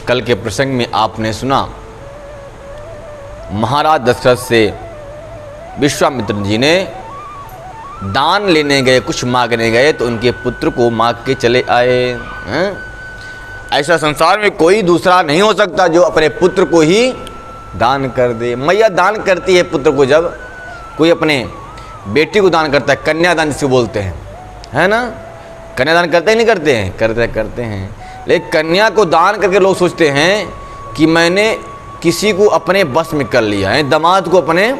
कल के प्रसंग में आपने सुना, महाराज दशरथ से विश्वामित्र जी ने दान लेने गए, कुछ मांगने गए तो उनके पुत्र को मांग के चले आए हैं। ऐसा संसार में कोई दूसरा नहीं हो सकता जो अपने पुत्र को ही दान कर दे। मैया दान करती है पुत्र को, जब कोई अपने बेटी को दान करता है, कन्यादान जिसको बोलते हैं, है ना। कन्यादान करते ही नहीं करते हैं, करते हैं। लेकिन कन्या को दान करके लोग सोचते हैं कि मैंने किसी को अपने बस में कर लिया है, दामाद को अपने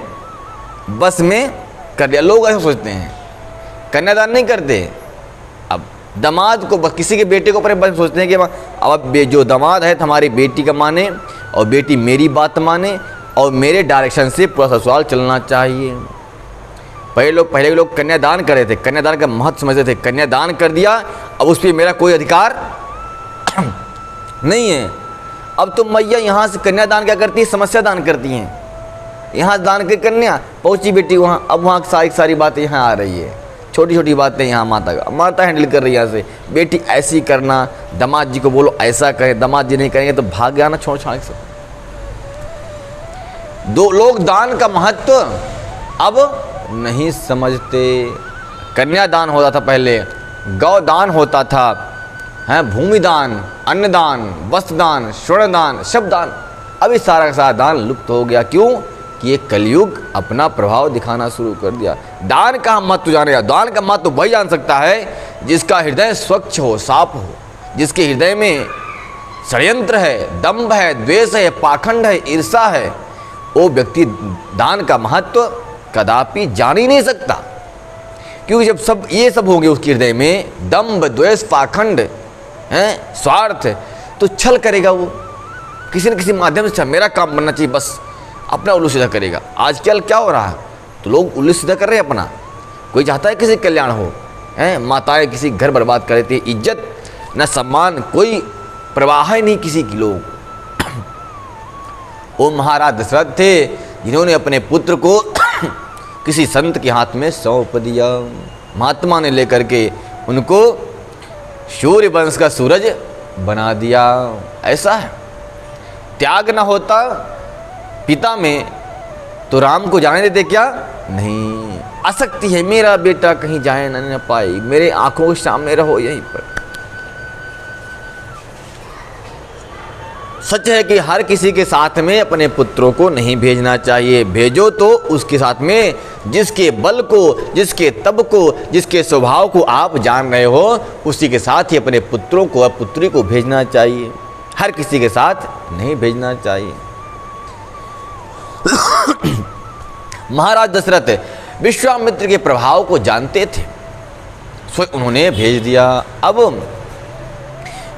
बस में कर लिया। लोग ऐसा सोचते हैं, कन्यादान नहीं करते। अब दामाद को, किसी के बेटे को अपने बस में सोचते हैं कि अब जो दामाद है हमारी बेटी का माने और बेटी मेरी बात माने और मेरे डायरेक्शन से पूरा ससुराल चलना चाहिए। पहले लोग कन्यादान कर रहे थे, कन्यादान का महत्व समझते थे। कन्यादान कर दिया, अब उस पर मेरा कोई अधिकार नहीं है। अब तो मैया यहाँ से कन्यादान क्या करती है, समस्या दान करती हैं। यहाँ दान के कन्या पहुँची बेटी वहाँ, अब वहाँ सारी बातें यहाँ आ रही है, छोटी छोटी बातें यहाँ माता हैंडल कर रही है। यहाँ से बेटी ऐसी करना, दामाद जी को बोलो ऐसा करें, दामाद जी नहीं करेंगे तो भाग जाना, छोड़ छाड़ सब। दो लोग दान का महत्व अब नहीं समझते। कन्यादान होता था पहले, गौदान होता था, है भूमिदान, अन्नदान, वस्त्रदान, स्वर्णदान, शब्दान। अभी सारा का सारा दान लुप्त हो गया। क्यों? कि ये कलयुग अपना प्रभाव दिखाना शुरू कर दिया। दान का महत्व जानेगा, दान का महत्व वही जान सकता है जिसका हृदय स्वच्छ हो, साफ हो, जिसके हृदय में षड्यंत्र है, दंभ है, द्वेष है, पाखंड है, ईर्षा है। वो व्यक्ति दान का महत्व कदापि जान ही नहीं सकता। क्योंकि जब सब ये सब होंगे उसके हृदय में, दंभ, द्वेष, पाखंड है, स्वार्थ, तो छल करेगा वो किसी न किसी माध्यम से। मेरा काम बनना चाहिए, बस अपना उल्लू सीधा करेगा। आजकल क्या हो रहा है, तो लोग उल्लू सीधा कर रहे हैं अपना। कोई चाहता है किसी कल्याण हो, हैं माताएं किसी घर बर्बाद कर देती है, इज्जत न सम्मान, कोई प्रवाह ही नहीं किसी की। लोग वो महाराज दशरथ थे जिन्होंने अपने पुत्र को किसी संत के हाथ में सौंप दिया। महात्मा ने लेकर के उनको सूर्य वंश का सूरज बना दिया। ऐसा है, त्याग न होता पिता में तो राम को जाने देते क्या? नहीं, आसक्ति है, मेरा बेटा कहीं जाए न पाए, मेरे आंखों के सामने रहो यहीं पर। सच है कि हर किसी के साथ में अपने पुत्रों को नहीं भेजना चाहिए। भेजो तो उसके साथ में जिसके बल को, जिसके तब को, जिसके स्वभाव को आप जान रहे हो, उसी के साथ ही अपने पुत्रों को और पुत्री को भेजना चाहिए। हर किसी के साथ नहीं भेजना चाहिए। महाराज दशरथ विश्वामित्र के प्रभाव को जानते थे, सो उन्होंने भेज दिया। अब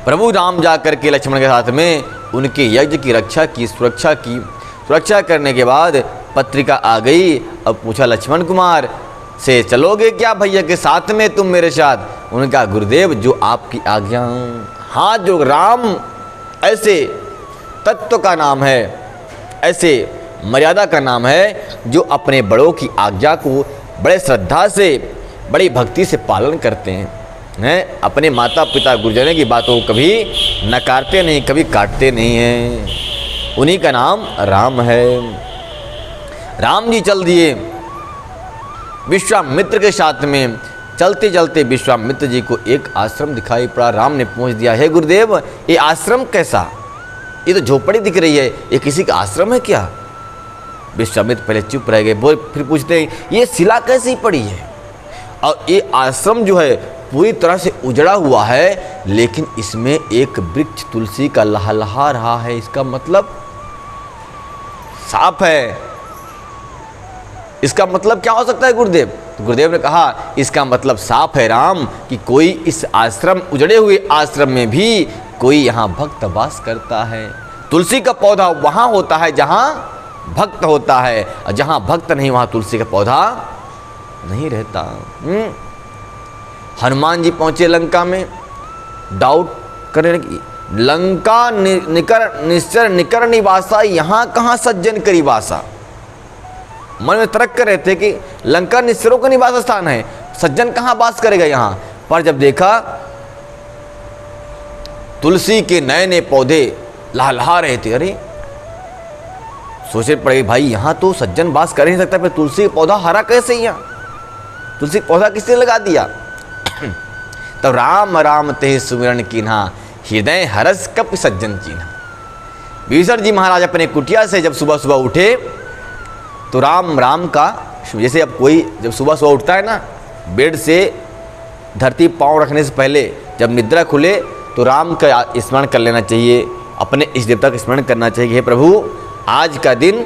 प्रभु राम जा करके लक्ष्मण के साथ में उनके यज्ञ की रक्षा की, सुरक्षा करने के बाद पत्रिका आ गई। अब पूछा लक्ष्मण कुमार से, चलोगे क्या भैया के साथ में तुम मेरे साथ? उनका गुरुदेव जो आपकी आज्ञा। हाँ, जो राम ऐसे तत्व का नाम है, ऐसे मर्यादा का नाम है, जो अपने बड़ों की आज्ञा को बड़े श्रद्धा से, बड़ी भक्ति से पालन करते हैं, अपने माता पिता गुरुजनों की बातों को कभी नकारते नहीं, कभी काटते नहीं हैं। उन्हीं का नाम राम है। राम जी चल दिए विश्वामित्र के साथ में। चलते चलते विश्वामित्र जी को एक आश्रम दिखाई पड़ा। राम ने पूछ दिया, हे गुरुदेव, ये आश्रम कैसा? ये तो झोपड़ी दिख रही है, ये किसी का आश्रम है क्या? विश्वामित्र पहले चुप रह गए, बोल फिर पूछते हैं, ये शिला कैसी पड़ी है? और ये आश्रम जो है पूरी तरह से उजड़ा हुआ है, लेकिन इसमें एक वृक्ष तुलसी का लहलहा रहा है, इसका मतलब साफ है। इसका मतलब क्या हो सकता है गुरुदेव? तो गुरुदेव ने कहा, इसका मतलब साफ है राम, कि कोई इस आश्रम, उजड़े हुए आश्रम में भी कोई यहाँ भक्त वास करता है। तुलसी का पौधा वहाँ होता है जहाँ भक्त होता है, और जहाँ भक्त नहीं वहाँ तुलसी का पौधा नहीं रहता। हनुमान जी पहुंचे लंका में, डाउट करने की, लंका निश्चर निकर निवासा, यहाँ कहाँ सज्जन करी वासा। मन में तर्क कर रहे थे कि लंका निश्चरों का निवास स्थान है, सज्जन कहाँ वास करेगा यहाँ। पर जब देखा तुलसी के नए नए पौधे लहलहा रहे थे। अरे सोचे पड़े भाई यहाँ तो सज्जन वास कर ही सकता है, फिर तुलसी का पौधा हरा कैसे यहाँ, तुलसी का पौधा किसने लगा दिया। तब राम राम ते सुमिरन कीन्हा, हृदय हरस कप सज्जन चीन्हा। विभीषण जी महाराज अपने कुटिया से जब सुबह सुबह उठे तो राम राम का, जैसे अब कोई जब सुबह सुबह उठता है ना, बेड से धरती पांव रखने से पहले जब निद्रा खुले तो राम का स्मरण कर लेना चाहिए, अपने इष्ट देवता का स्मरण करना चाहिए कि हे प्रभु आज का दिन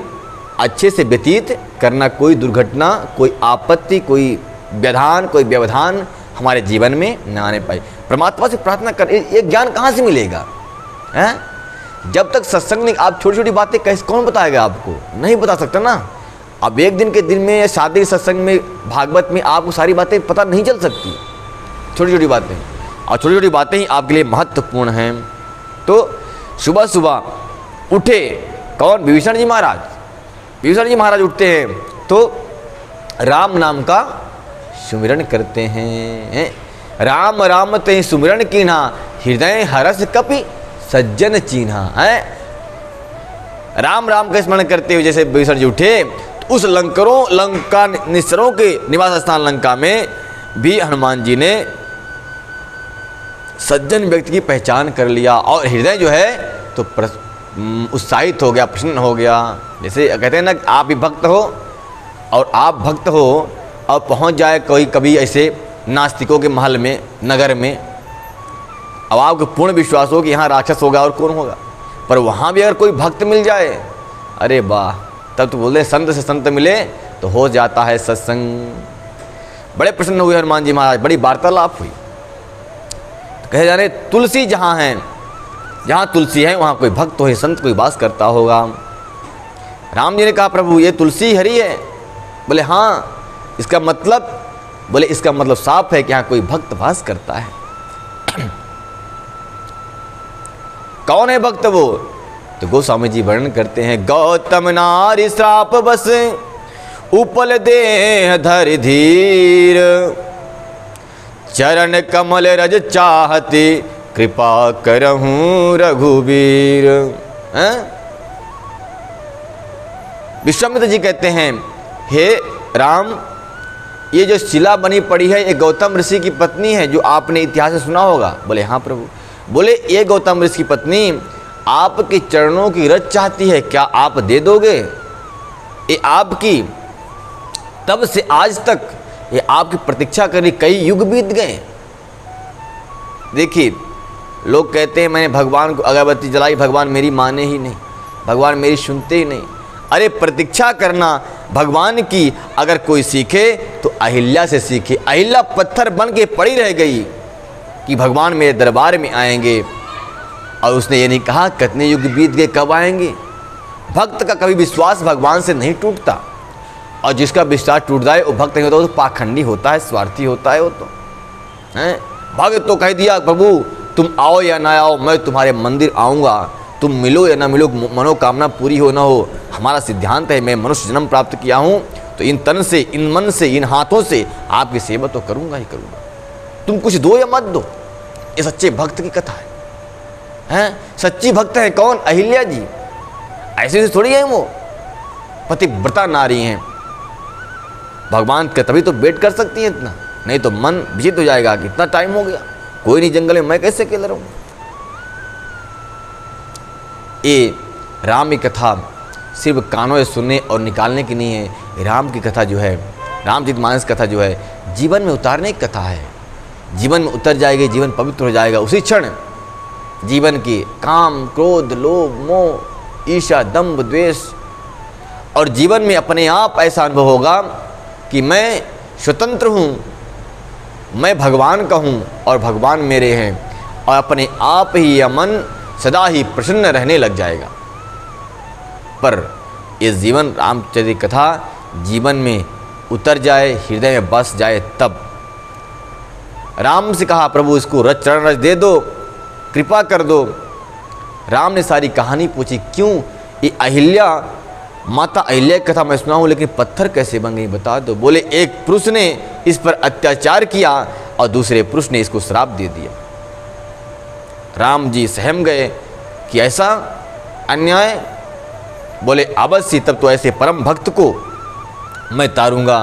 अच्छे से व्यतीत करना, कोई दुर्घटना, कोई आपत्ति, कोई व्यवधान, कोई व्यवधान हमारे जीवन में न आने पाए। परमात्मा से प्रार्थना कर, ये ज्ञान कहाँ से मिलेगा हैं? जब तक सत्संग नहीं, आप छोटी छोटी बातें कैसे, कौन बताएगा आपको, नहीं बता सकता ना। अब एक दिन के दिन में या शादी सत्संग में भागवत में आपको सारी बातें पता नहीं चल सकती, छोटी छोटी बातें, और छोटी छोटी बातें ही आपके लिए महत्वपूर्ण हैं। तो सुबह सुबह उठे कौन, विभीषण जी महाराज। विभीषण जी महाराज उठते हैं तो राम नाम का सुमिरन करते हैं। राम राम ते सुमिरन कीन्हा, हृदय हरस कपि सज्जन चीन्हा है। राम राम का स्मरण करते हुए जैसे विभीषण जी उठे तो उस लंका निश्चरों के निवास स्थान लंका में भी हनुमान जी ने सज्जन व्यक्ति की पहचान कर लिया, और हृदय जो है तो उत्साहित हो गया, प्रसन्न हो गया। जैसे कहते हैं ना कि आप भी भक्त हो और आप भक्त हो और पहुंच जाए कोई कभी ऐसे नास्तिकों के महल में, नगर में, अब आपको पूर्ण विश्वास हो कि यहाँ राक्षस होगा और कौन होगा, पर वहाँ भी अगर कोई भक्त मिल जाए, अरे वाह, तब तो बोलते संत से संत मिले तो हो जाता है सत्संग। बड़े प्रसन्न हुए हनुमान जी महाराज, बड़ी वार्तालाप हुई। तो कहे जाने तुलसी जहाँ है, जहाँ तुलसी है वहाँ कोई भक्त हो, संत कोई वास करता होगा। राम जी ने कहा प्रभु ये तुलसी हरी है। बोले हाँ, इसका मतलब, बोले इसका मतलब साफ है कि यहाँ कोई भक्त वास करता है। कौन है भक्त वो? तो गोस्वामी जी वर्णन करते हैं, गौतम नारी श्राप बस उपल देह धर धीर, चरण कमल रज चाहते कृपा करहूं रघुवीर। विश्वामित्र जी कहते हैं हे राम, ये जो शिला बनी पड़ी है ये गौतम ऋषि की पत्नी है, जो आपने इतिहास में सुना होगा। बोले हाँ प्रभु। बोले ये गौतम ऋषि की पत्नी आपके चरणों की रज चाहती है, क्या आप दे दोगे? ये आपकी तब से आज तक ये आपकी प्रतीक्षा करी, कई युग बीत गए। देखिए लोग कहते हैं मैंने भगवान को अगरबत्ती जलाई, भगवान मेरी माने ही नहीं, भगवान मेरी सुनते ही नहीं। अरे प्रतीक्षा करना भगवान की अगर कोई सीखे तो अहिल्या से सीखे। अहिल्या पत्थर बन के पड़ी रह गई कि भगवान मेरे दरबार में आएंगे, और उसने ये नहीं कहा कितने युग बीत गए कब आएंगे। भक्त का कभी विश्वास भगवान से नहीं टूटता, और जिसका विश्वास टूट जाए वो भक्त नहीं होता, वो तो पाखंडी होता है, स्वार्थी होता है वो तो है। भक्त तो कह दिया प्रभु तुम आओ या ना आओ, मैं तुम्हारे मंदिर आऊँगा, तुम मिलो या ना मिलो, मनोकामना पूरी हो ना हो, हमारा सिद्धांत है मैं मनुष्य जन्म प्राप्त किया हूँ तो इन तन से, इन मन से, इन हाथों से आपकी सेवा तो करूँगा ही करूँगा, तुम कुछ दो या मत दो। ये सच्चे भक्त की कथा है, हैं? सच्ची भक्त है कौन? अहिल्या जी। ऐसे थोड़ी है वो, पतिव्रता नारी हैं, भगवान का तभी तो वेट कर सकती हैं इतना, नहीं तो मन विचित हो जाएगा कि इतना टाइम हो गया, कोई नहीं जंगल में, मैं कैसे अकेला रहूं। ये राम की कथा सिर्फ कानों से सुनने और निकालने की नहीं है। राम की कथा जो है, रामचरितमानस कथा जो है, जीवन में उतारने की कथा है। जीवन में उतर जाएगी, जीवन पवित्र हो जाएगा उसी क्षण। जीवन की काम, क्रोध, लोभ, मोह, ईर्ष्या, दंभ, द्वेष, और जीवन में अपने आप ऐसा अनुभव होगा कि मैं स्वतंत्र हूँ, मैं भगवान का हूँ और भगवान मेरे हैं, और अपने आप ही यह मन सदा ही प्रसन्न रहने लग जाएगा। पर ये जीवन रामचरित कथा जीवन में उतर जाए, हृदय में बस जाए, तब राम से कहा प्रभु इसको रज चरण रज दे दो, कृपा कर दो। राम ने सारी कहानी पूछी, क्यों ये अहिल्या, माता अहिल्या की कथा मैं सुना हूँ, लेकिन पत्थर कैसे बन गई बता दो। बोले एक पुरुष ने इस पर अत्याचार किया और दूसरे पुरुष ने इसको श्राप दे दिया। राम जी सहम गए कि ऐसा, अन्याय? बोले अवश्य, तब तो ऐसे परम भक्त को मैं तारूंगा।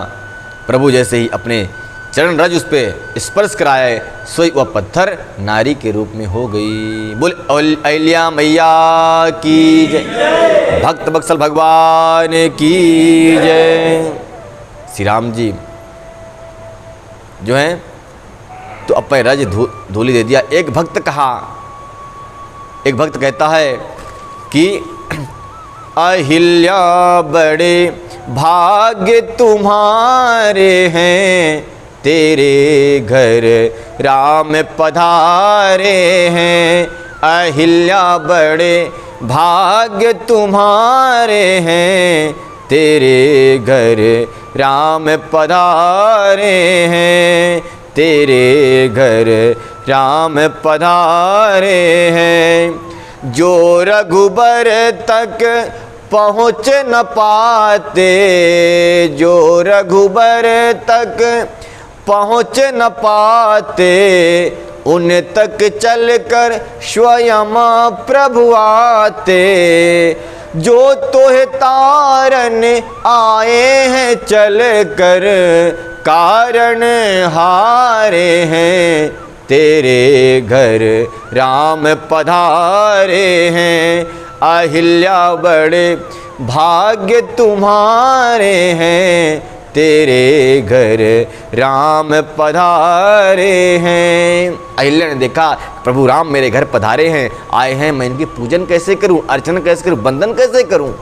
प्रभु जैसे ही अपने चरण रज उस पर स्पर्श कराए, सोई वह पत्थर नारी के रूप में हो गई। बोले अहिल्या मैया की जय, भक्त बत्सल भगवान की जय। श्री राम जी जो हैं तो अपने रज धूलि दे दिया। एक भक्त कहता है कि अहिल्या बड़े भाग्य तुम्हारे हैं, तेरे घर राम पधारे हैं। अहिल्या बड़े भाग्य तुम्हारे हैं, तेरे घर राम पधारे हैं, तेरे घर राम पधारे हैं। जो रघुबर तक पहुँच न पाते, जो रघुबर तक पहुँच न पाते, उन तक चलकर स्वयं प्रभु आते। जो तोहे तारन आए हैं चल कर, कारण हारे हैं, तेरे घर राम पधारे हैं। अहिल्या बड़े भाग्य तुम्हारे हैं, तेरे घर राम पधारे हैं। अहिल्या ने देखा प्रभु राम मेरे घर पधारे हैं, आए हैं, मैं इनकी पूजन कैसे करूं, अर्चना कैसे करूं, बंदन कैसे करूं।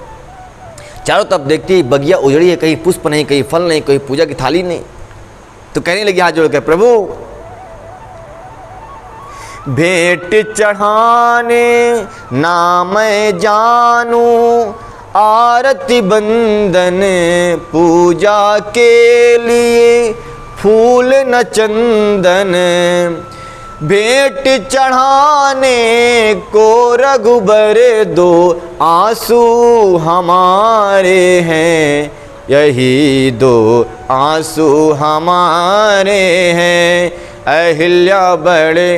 चारों तरफ देखती बगिया उजड़ी है, कहीं पुष्प नहीं, कहीं फल नहीं, कहीं पूजा की थाली नहीं। तो कहने लगी हाथ जोड़कर, प्रभु भेंट चढ़ाने ना मैं जानू, आरती बंदन पूजा के लिए फूल न चंदन। भेंट चढ़ाने को रघुबर दो, आंसू हमारे हैं, यही दो आंसू हमारे हैं। अहिल्या बड़े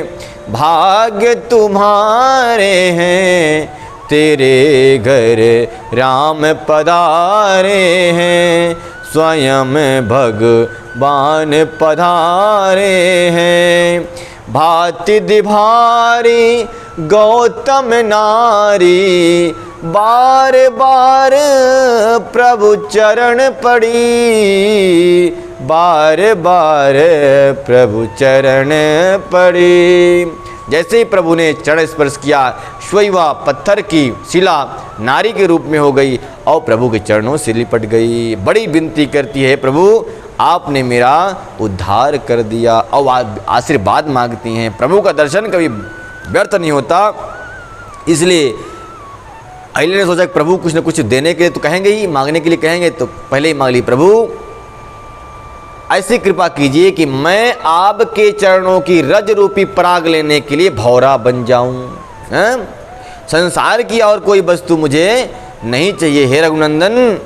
भाग्य तुम्हारे हैं, तेरे घर राम पधारे हैं, स्वयं भगवान पधारे हैं। भांति दिभारी गौतम नारी, बार बार प्रभु चरण पड़ी, बार बार प्रभु चरण पड़ी। जैसे ही प्रभु ने चरण स्पर्श किया, स्वयं पत्थर की शिला नारी के रूप में हो गई और प्रभु के चरणों से लिपट गई। बड़ी विनती करती है, प्रभु आपने मेरा उद्धार कर दिया, और आशीर्वाद मांगती हैं। प्रभु का दर्शन कभी व्यर्थ नहीं होता, इसलिए अहिल्या ने सोचा कि प्रभु कुछ न कुछ देने के लिए तो कहेंगे ही, मांगने के लिए कहेंगे, तो पहले ही मांग ली, प्रभु ऐसी कृपा कीजिए कि मैं आपके चरणों की रज रूपी पराग लेने के लिए भौरा बन जाऊं। संसार की और कोई वस्तु मुझे नहीं चाहिए। हे रघुनंदन,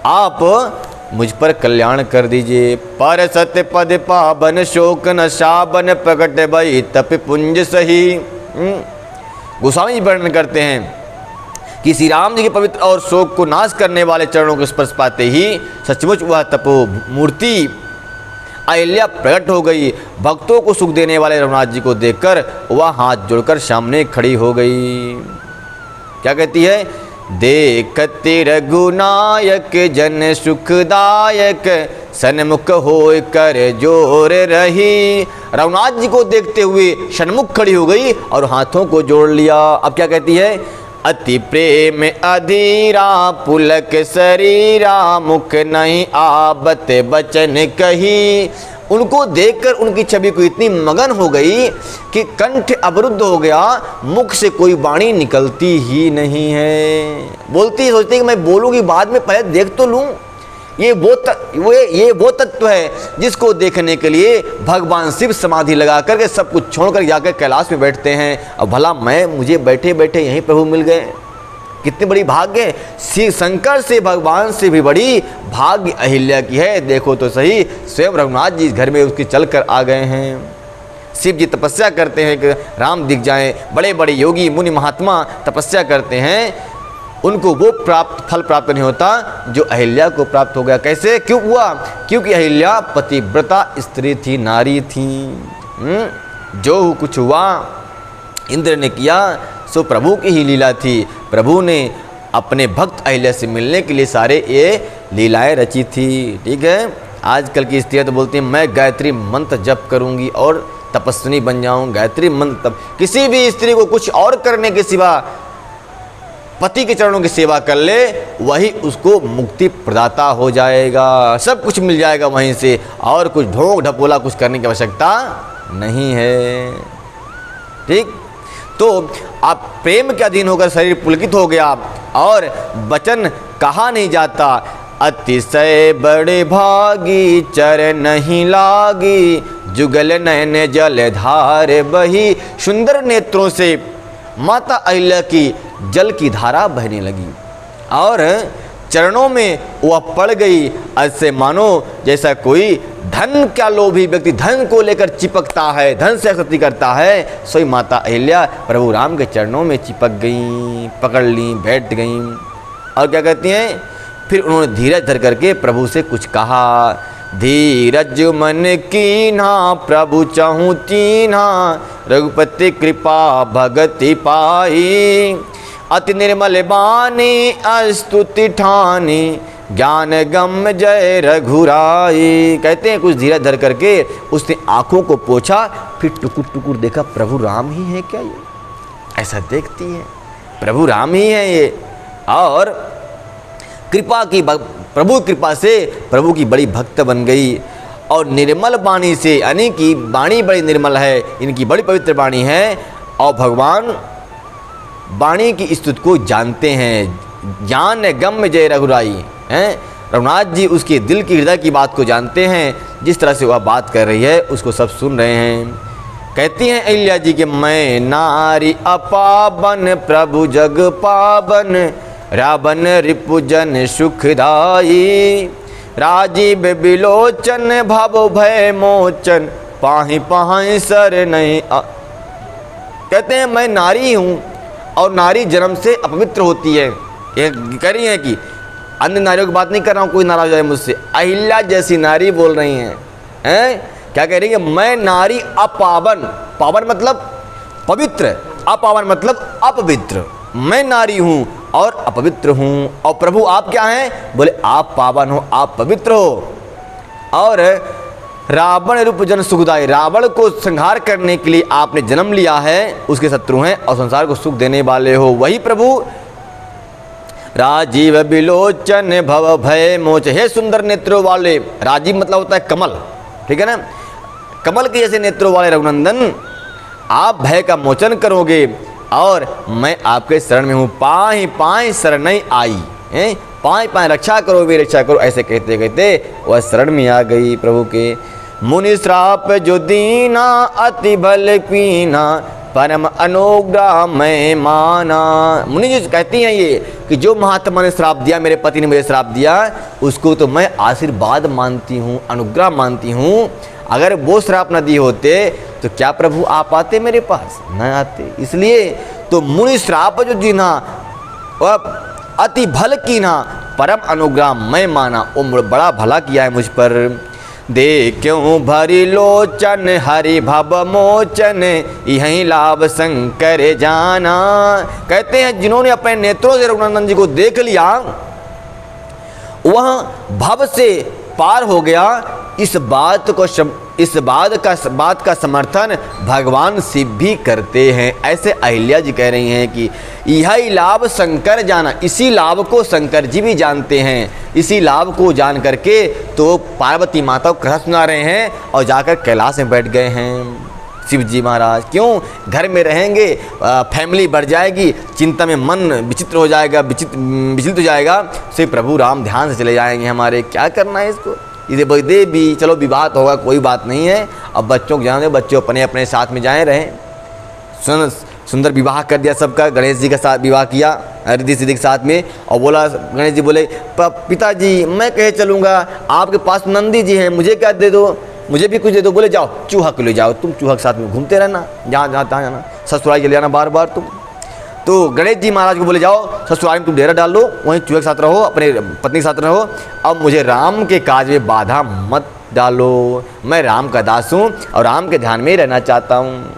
आप मुझ पर कल्याण कर दीजिए। पर सत्य पद पावन शोक न शाबन, प्रकट भई तप पुंज सही। गोस्वामी जी वर्णन करते हैं कि श्री राम जी के पवित्र और शोक को नाश करने वाले चरणों को स्पर्श पाते ही सचमुच वह तपो मूर्ति अहिल्या प्रकट हो गई। भक्तों को सुख देने वाले रघुनाथ जी को देखकर वह हाथ जोड़कर सामने खड़ी हो गई। क्या कहती है? देखते रघुनायक जन सुखदायक, सन्मुख होय कर जोर रही। रघुनाथ जी को देखते हुए सन्मुख खड़ी हो गई और हाथों को जोड़ लिया। अब क्या कहती है? अति प्रेम अधीरा पुलक शरीरा, मुख नहीं आबत बचन कही। उनको देखकर उनकी छवि को इतनी मगन हो गई कि कंठ अवरुद्ध हो गया, मुख से कोई वाणी निकलती ही नहीं है। बोलती सोचती कि मैं बोलूँगी बाद में, पहले देख तो लूँ। ये वो तत्व है जिसको देखने के लिए भगवान शिव समाधि लगा करके सब कुछ छोड़कर जाकर कैलाश में बैठते हैं। अब भला मुझे बैठे बैठे यहीं प्रभु मिल गए, कितनी बड़ी भाग्य है। शिव शंकर से, भगवान से भी बड़ी भाग्य अहिल्या की है। देखो तो सही, स्वयं रघुनाथ जी इस घर में उसके चल कर आ गए हैं। शिव जी तपस्या करते हैं कि राम दिख जाएं, बड़े बड़े योगी मुनि महात्मा तपस्या करते हैं, उनको वो फल प्राप्त नहीं होता जो अहिल्या को प्राप्त हो गया। कैसे, क्यों हुआ? क्योंकि अहिल्या पतिव्रता स्त्री थी, नारी थी। जो कुछ हुआ इंद्र ने किया सो प्रभु की ही लीला थी। प्रभु ने अपने भक्त अहिल्या से मिलने के लिए सारे ये लीलाएं रची थी। ठीक है, आजकल की स्त्रियां तो बोलती हैं मैं गायत्री मंत्र जप करूंगी और तपस्विनी बन जाऊं। गायत्री मंत्र तप, किसी भी स्त्री को कुछ और करने के सिवा पति के चरणों की सेवा कर ले, वही उसको मुक्ति प्रदाता हो जाएगा, सब कुछ मिल जाएगा वहीं से, और कुछ ढोंग ढपोला कुछ करने की आवश्यकता नहीं है। ठीक, तो आप प्रेम के अधीन होकर शरीर पुलकित हो गया और वचन कहा नहीं जाता। अतिशय बड़े भागी चर नहीं लागी, जुगल नयन जल धार बही। सुंदर नेत्रों से माता अहिल्या की जल की धारा बहने लगी और चरणों में वह पड़ गई। ऐसे मानो जैसा कोई धन का लोभी व्यक्ति धन को लेकर चिपकता है, धन से आसक्ति करता है, सोई माता अहिल्या प्रभु राम के चरणों में चिपक गई, पकड़ ली, बैठ गई। और क्या कहती हैं, फिर उन्होंने धीरज धर करके प्रभु से कुछ कहा। धीरज मन कीन्हा प्रभु चहु तीन्हा, रघुपति कृपा भगति पाई। अति निर्मल बानी अस्तुति ठानी, ज्ञान गम जय रघुराई। कहते हैं कुछ धीरज धर करके उसने आंखों को पोंछा, फिर टुकुर टुकुर देखा प्रभु राम ही है क्या, ये ऐसा देखती है प्रभु राम ही है ये। और कृपा की प्रभु कृपा से प्रभु की बड़ी भक्त बन गई और निर्मल वाणी से, यानी कि वाणी बड़ी निर्मल है, इनकी बड़ी पवित्र वाणी है और भगवान वाणी की स्तुति को जानते हैं। ज्ञान गम जय रघुराई हैं, रघुनाथ जी उसके दिल की हृदय की बात को जानते हैं। जिस तरह से वह बात कर रही है उसको सब सुन रहे हैं। कहती हैं अहिल्या जी कि मैं नारी अपावन प्रभु जग पावन, रावण रिपुजन सुखदाई। राजीव बिलोचन भव भय मोचन, पाहि पाहि सर नहीं। कहते हैं मैं नारी हूँ और नारी जन्म से अपवित्र होती है। ये कह रही है कि अन्य नारियों की बात नहीं कर रहा हूँ, कोई नाराज हो जाए मुझसे, अहिल्या जैसी नारी बोल रही हैं। क्या कह रही है, मैं नारी अपावन, पावन मतलब पवित्र, अपावन मतलब अपवित्र। मैं नारी हूँ और अपवित्र हूँ, और प्रभु आप क्या हैं, बोले आप पावन हो, आप पवित्र हो। और रावण रूप जन सुखदाई, रावण को संहार करने के लिए आपने जन्म लिया है, उसके शत्रु हैं और संसार को सुख देने वाले हो, वही प्रभु। राजीव बिलोचन भव भय मोच, हे सुंदर नेत्रों वाले, राजीव मतलब होता है कमल, ठीक है ना, कमल के जैसे नेत्रों वाले रघुनंदन, आप भय का मोचन करोगे और मैं आपके शरण में हूँ। पाहि पाहि शरण आई, पाँच पाँच रक्षा करो वे रक्षा करो, ऐसे कहते कहते वह शरण में आ गई प्रभु के। मुनि श्राप जो दीना अति भल पीना, परम अनुग्रह मैं माना। मुनि जी कहती हैं ये कि जो महात्मा ने श्राप दिया, मेरे पति ने मुझे श्राप दिया, उसको तो मैं आशीर्वाद मानती हूँ, अनुग्रह मानती हूँ। अगर वो श्राप न दिए होते तो क्या प्रभु आप आते मेरे पास, न आते। इसलिए तो मुनि श्राप जो दीना अति भल कीना, परम अनुग्रह मैं माना, वो बड़ा भला किया है मुझ पर। दे क्यों भरी लोचन हरि भव मोचन, यही लाभ शंकर जाना। कहते हैं जिन्होंने अपने नेत्रों से रघुनंदन जी को देख लिया वह भव से पार हो गया। इस बात का समर्थन भगवान शिव भी करते हैं। ऐसे अहिल्या जी कह रही हैं कि यही लाभ शंकर जाना, इसी लाभ को शंकर जी भी जानते हैं। इसी लाभ को जान करके तो पार्वती माता को कथा सुना रहे हैं और जाकर कैलाश में बैठ गए हैं शिव जी महाराज। क्यों, घर में रहेंगे फैमिली बढ़ जाएगी, चिंता में मन विचित्र हो जाएगा, विचलित हो जाएगा, सिर्फ प्रभु राम ध्यान से चले जाएंगे हमारे। क्या करना है इसको, इसे दे भी चलो विवाह होगा, कोई बात नहीं है। अब बच्चों को जाने, बच्चों अपने अपने साथ में जाए रहें। सुंदर विवाह कर दिया सबका, गणेश जी का साथ विवाह किया रिद्धि सिद्धि के साथ में, और बोला गणेश जी बोले पिताजी मैं कहे चलूँगा, आपके पास नंदी जी हैं, मुझे क्या दे दो। मुझे भी कुछ दे दो। बोले जाओ चूहा को ले जाओ, तुम चूहा के साथ में घूमते रहना, जहाँ जहाँ तहाँ जाना, ससुराल चले जाना बार बार तुम। तो गणेश जी महाराज को बोले जाओ ससुराल में तुम डेरा डाल लो, वहीं चूहे के साथ रहो, अपने पत्नी के साथ रहो, अब मुझे राम के काज में बाधा मत डालो, मैं राम का दास हूँ और राम के ध्यान में ही रहना चाहता हूँ।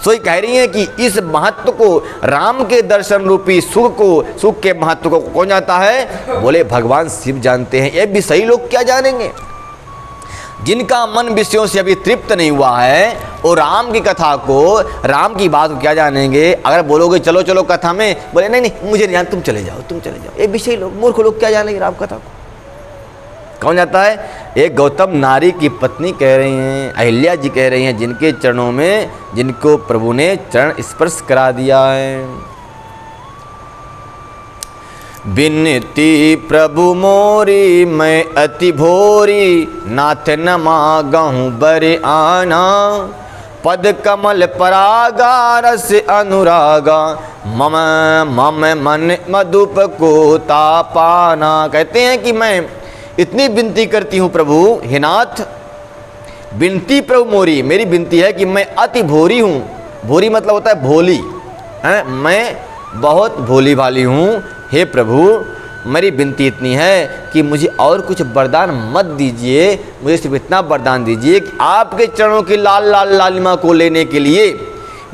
सोई कह रही हैं कि इस महत्व को, राम के दर्शन रूपी सुख के महत्व को कौन जानता है? बोले भगवान शिव जानते हैं। ये भी सही लोग क्या जानेंगे? जिनका मन विषयों से अभी तृप्त नहीं हुआ है और राम की कथा को, राम की बात को क्या जानेंगे? अगर बोलोगे चलो चलो कथा में, बोले नहीं नहीं मुझे नहीं जान, तुम चले जाओ तुम चले जाओ। ये विषय लोग, मूर्ख लोग क्या जानेंगे राम कथा को? कौन जाता है? एक गौतम नारी की पत्नी कह रही हैं, अहिल्या जी कह रही हैं, जिनके चरणों में, जिनको प्रभु ने चरण स्पर्श करा दिया है। बिनती प्रभु मोरी मैं अति भोरी, नाथ न मागहूँ बर आना, पद कमल परागा रस अनुरागा, मम मम मन मधुप को तापाना। कहते हैं कि मैं इतनी विनती करती हूँ प्रभु, हे नाथ, विनती प्रभु मोरी, मेरी विनती है कि मैं अति भोरी हूँ। भोरी मतलब होता है भोली, हैं? मैं बहुत भोली भाली हूँ। हे प्रभु मेरी विनती इतनी है कि मुझे और कुछ वरदान मत दीजिए, मुझे सिर्फ इतना वरदान दीजिए कि आपके चरणों की लाल लाल लालिमा को लेने के लिए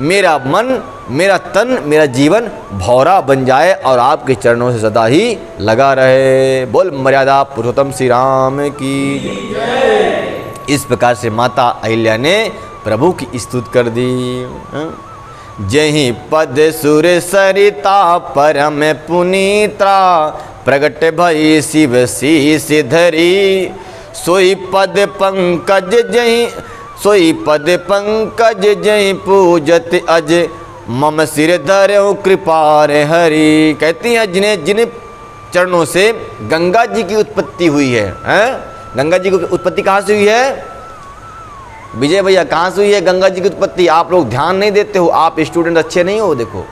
मेरा मन, मेरा तन, मेरा जीवन भौरा बन जाए और आपके चरणों से सदा ही लगा रहे। बोल मर्यादा पुरुषोत्तम श्री राम की जय। इस प्रकार से माता अहिल्या ने प्रभु की स्तुति कर दी। जहीं पद सुर सरिता परम पुनीत्रा, प्रगट भई शिव शीस धरी, सोई पद पंकज जहीं, सोई पद पंकज जहीं पूजत अज, मम सिर धर्यो कृपार हरि। कहती हैं जिन चरणों से गंगा जी की उत्पत्ति हुई है, गंगा जी की उत्पत्ति कहाँ से हुई है? विजय भैया कहाँ से हुई है गंगा जी की उत्पत्ति? आप लोग ध्यान नहीं देते हो, आप स्टूडेंट अच्छे नहीं हो, देखो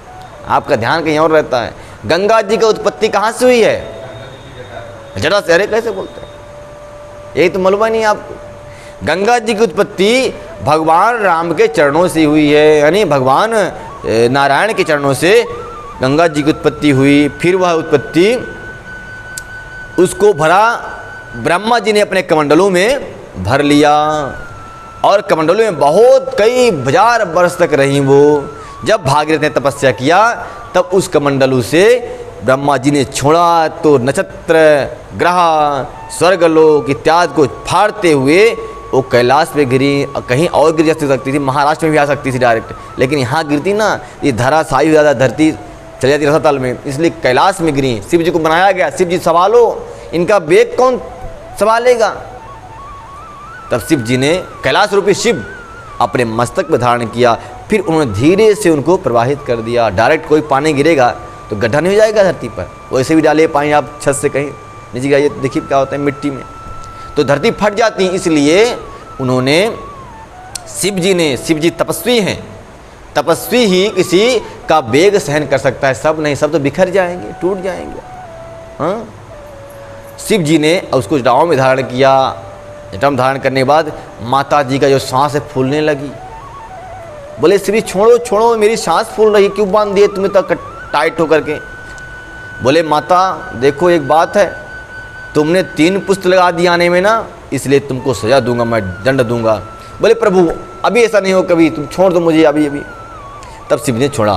आपका ध्यान कहीं और रहता है। गंगा जी की उत्पत्ति कहाँ से हुई है? जरा से अरे कैसे बोलते हैं, यही तो मालूम नहीं आपको। गंगा जी की उत्पत्ति भगवान राम के चरणों से हुई है, यानी भगवान नारायण के चरणों से गंगा जी की उत्पत्ति हुई। फिर वह उत्पत्ति उसको भरा, ब्रह्मा जी ने अपने कमंडलों में भर लिया और कमंडलों में बहुत कई हजार वर्ष तक रही वो। जब भागीरथ ने तपस्या किया तब उस कमंडलू से ब्रह्मा जी ने छोड़ा तो नक्षत्र, ग्रह, स्वर्गलोक इत्यादि को फाड़ते हुए वो कैलाश पे गिरी। कहीं और गिर जा सकती थी, महाराष्ट्र में भी आ सकती थी डायरेक्ट, लेकिन यहाँ गिरती ना, ये धराशायी हो जाता, धरती चली जाती रसातल में, इसलिए कैलाश में गिरी। शिव जी को बनाया गया, शिव जी संभालो, इनका वेग कौन संभालेगा? तब शिव जी ने कैलाश रूपी शिव अपने मस्तक में धारण किया, फिर उन्होंने धीरे से उनको प्रवाहित कर दिया। डायरेक्ट कोई पानी गिरेगा तो गड्ढा नहीं हो जाएगा धरती पर, वैसे भी डाले पानी आप छत से कहीं नीचे जाइए, देखिए क्या होता है मिट्टी में, तो धरती फट जाती। इसलिए उन्होंने, शिव जी तपस्वी हैं, तपस्वी ही किसी का वेग सहन कर सकता है, सब नहीं, सब तो बिखर जाएंगे, टूट जाएंगे। हाँ, शिव जी ने उसको जटाओं में धारण किया। जटाओं में धारण करने के बाद माता जी का जो सांस है फूलने लगी। बोले श्री छोड़ो छोड़ो, मेरी सांस फूल रही, क्यों बांध दिए तुम्हें तक टाइट होकर के? बोले माता देखो एक बात है, तुमने 3 पुष्ट लगा दिए आने में ना, इसलिए तुमको सजा दूंगा, मैं दंड दूंगा। बोले प्रभु अभी ऐसा नहीं हो, कभी तुम छोड़ दो मुझे अभी अभी। तब शिव ने छोड़ा,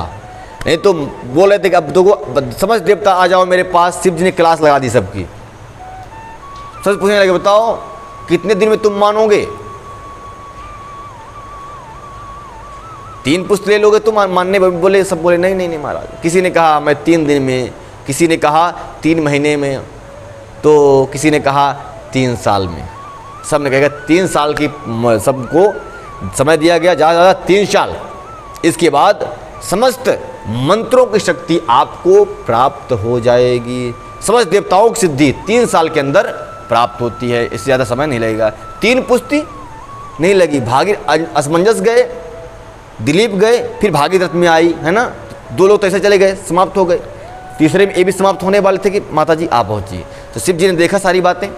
नहीं तो बोल रहे थे कि अब तो समझ देवता आ जाओ मेरे पास। शिव जी ने क्लास लगा दी सबकी, सब पूछने लगे बताओ कितने दिन में तुम मानोगे? 3 पुष्ट ले लोगे तुम मानने? बोले सब बोले नहीं नहीं नहीं महाराज। किसी ने कहा मैं 3 दिन में, किसी ने कहा 3 महीने में, तो किसी ने कहा 3 साल में। सब ने कहा 3 साल की सबको समय दिया गया, ज़्यादा ज़्यादा 3 साल। इसके बाद समस्त मंत्रों की शक्ति आपको प्राप्त हो जाएगी, समस्त देवताओं की सिद्धि 3 साल के अंदर प्राप्त होती है, इससे ज़्यादा समय नहीं लगेगा। 3 पुष्टि नहीं लगी, असमंजस गए, दिलीप गए, फिर भागीरथ में आई, है ना, 2 लोग तो ऐसे चले गए, समाप्त हो गए। तीसरे में ये भी समाप्त होने वाले थे कि माता जी आप पहुँचिए। तो शिव जी ने देखा सारी बातें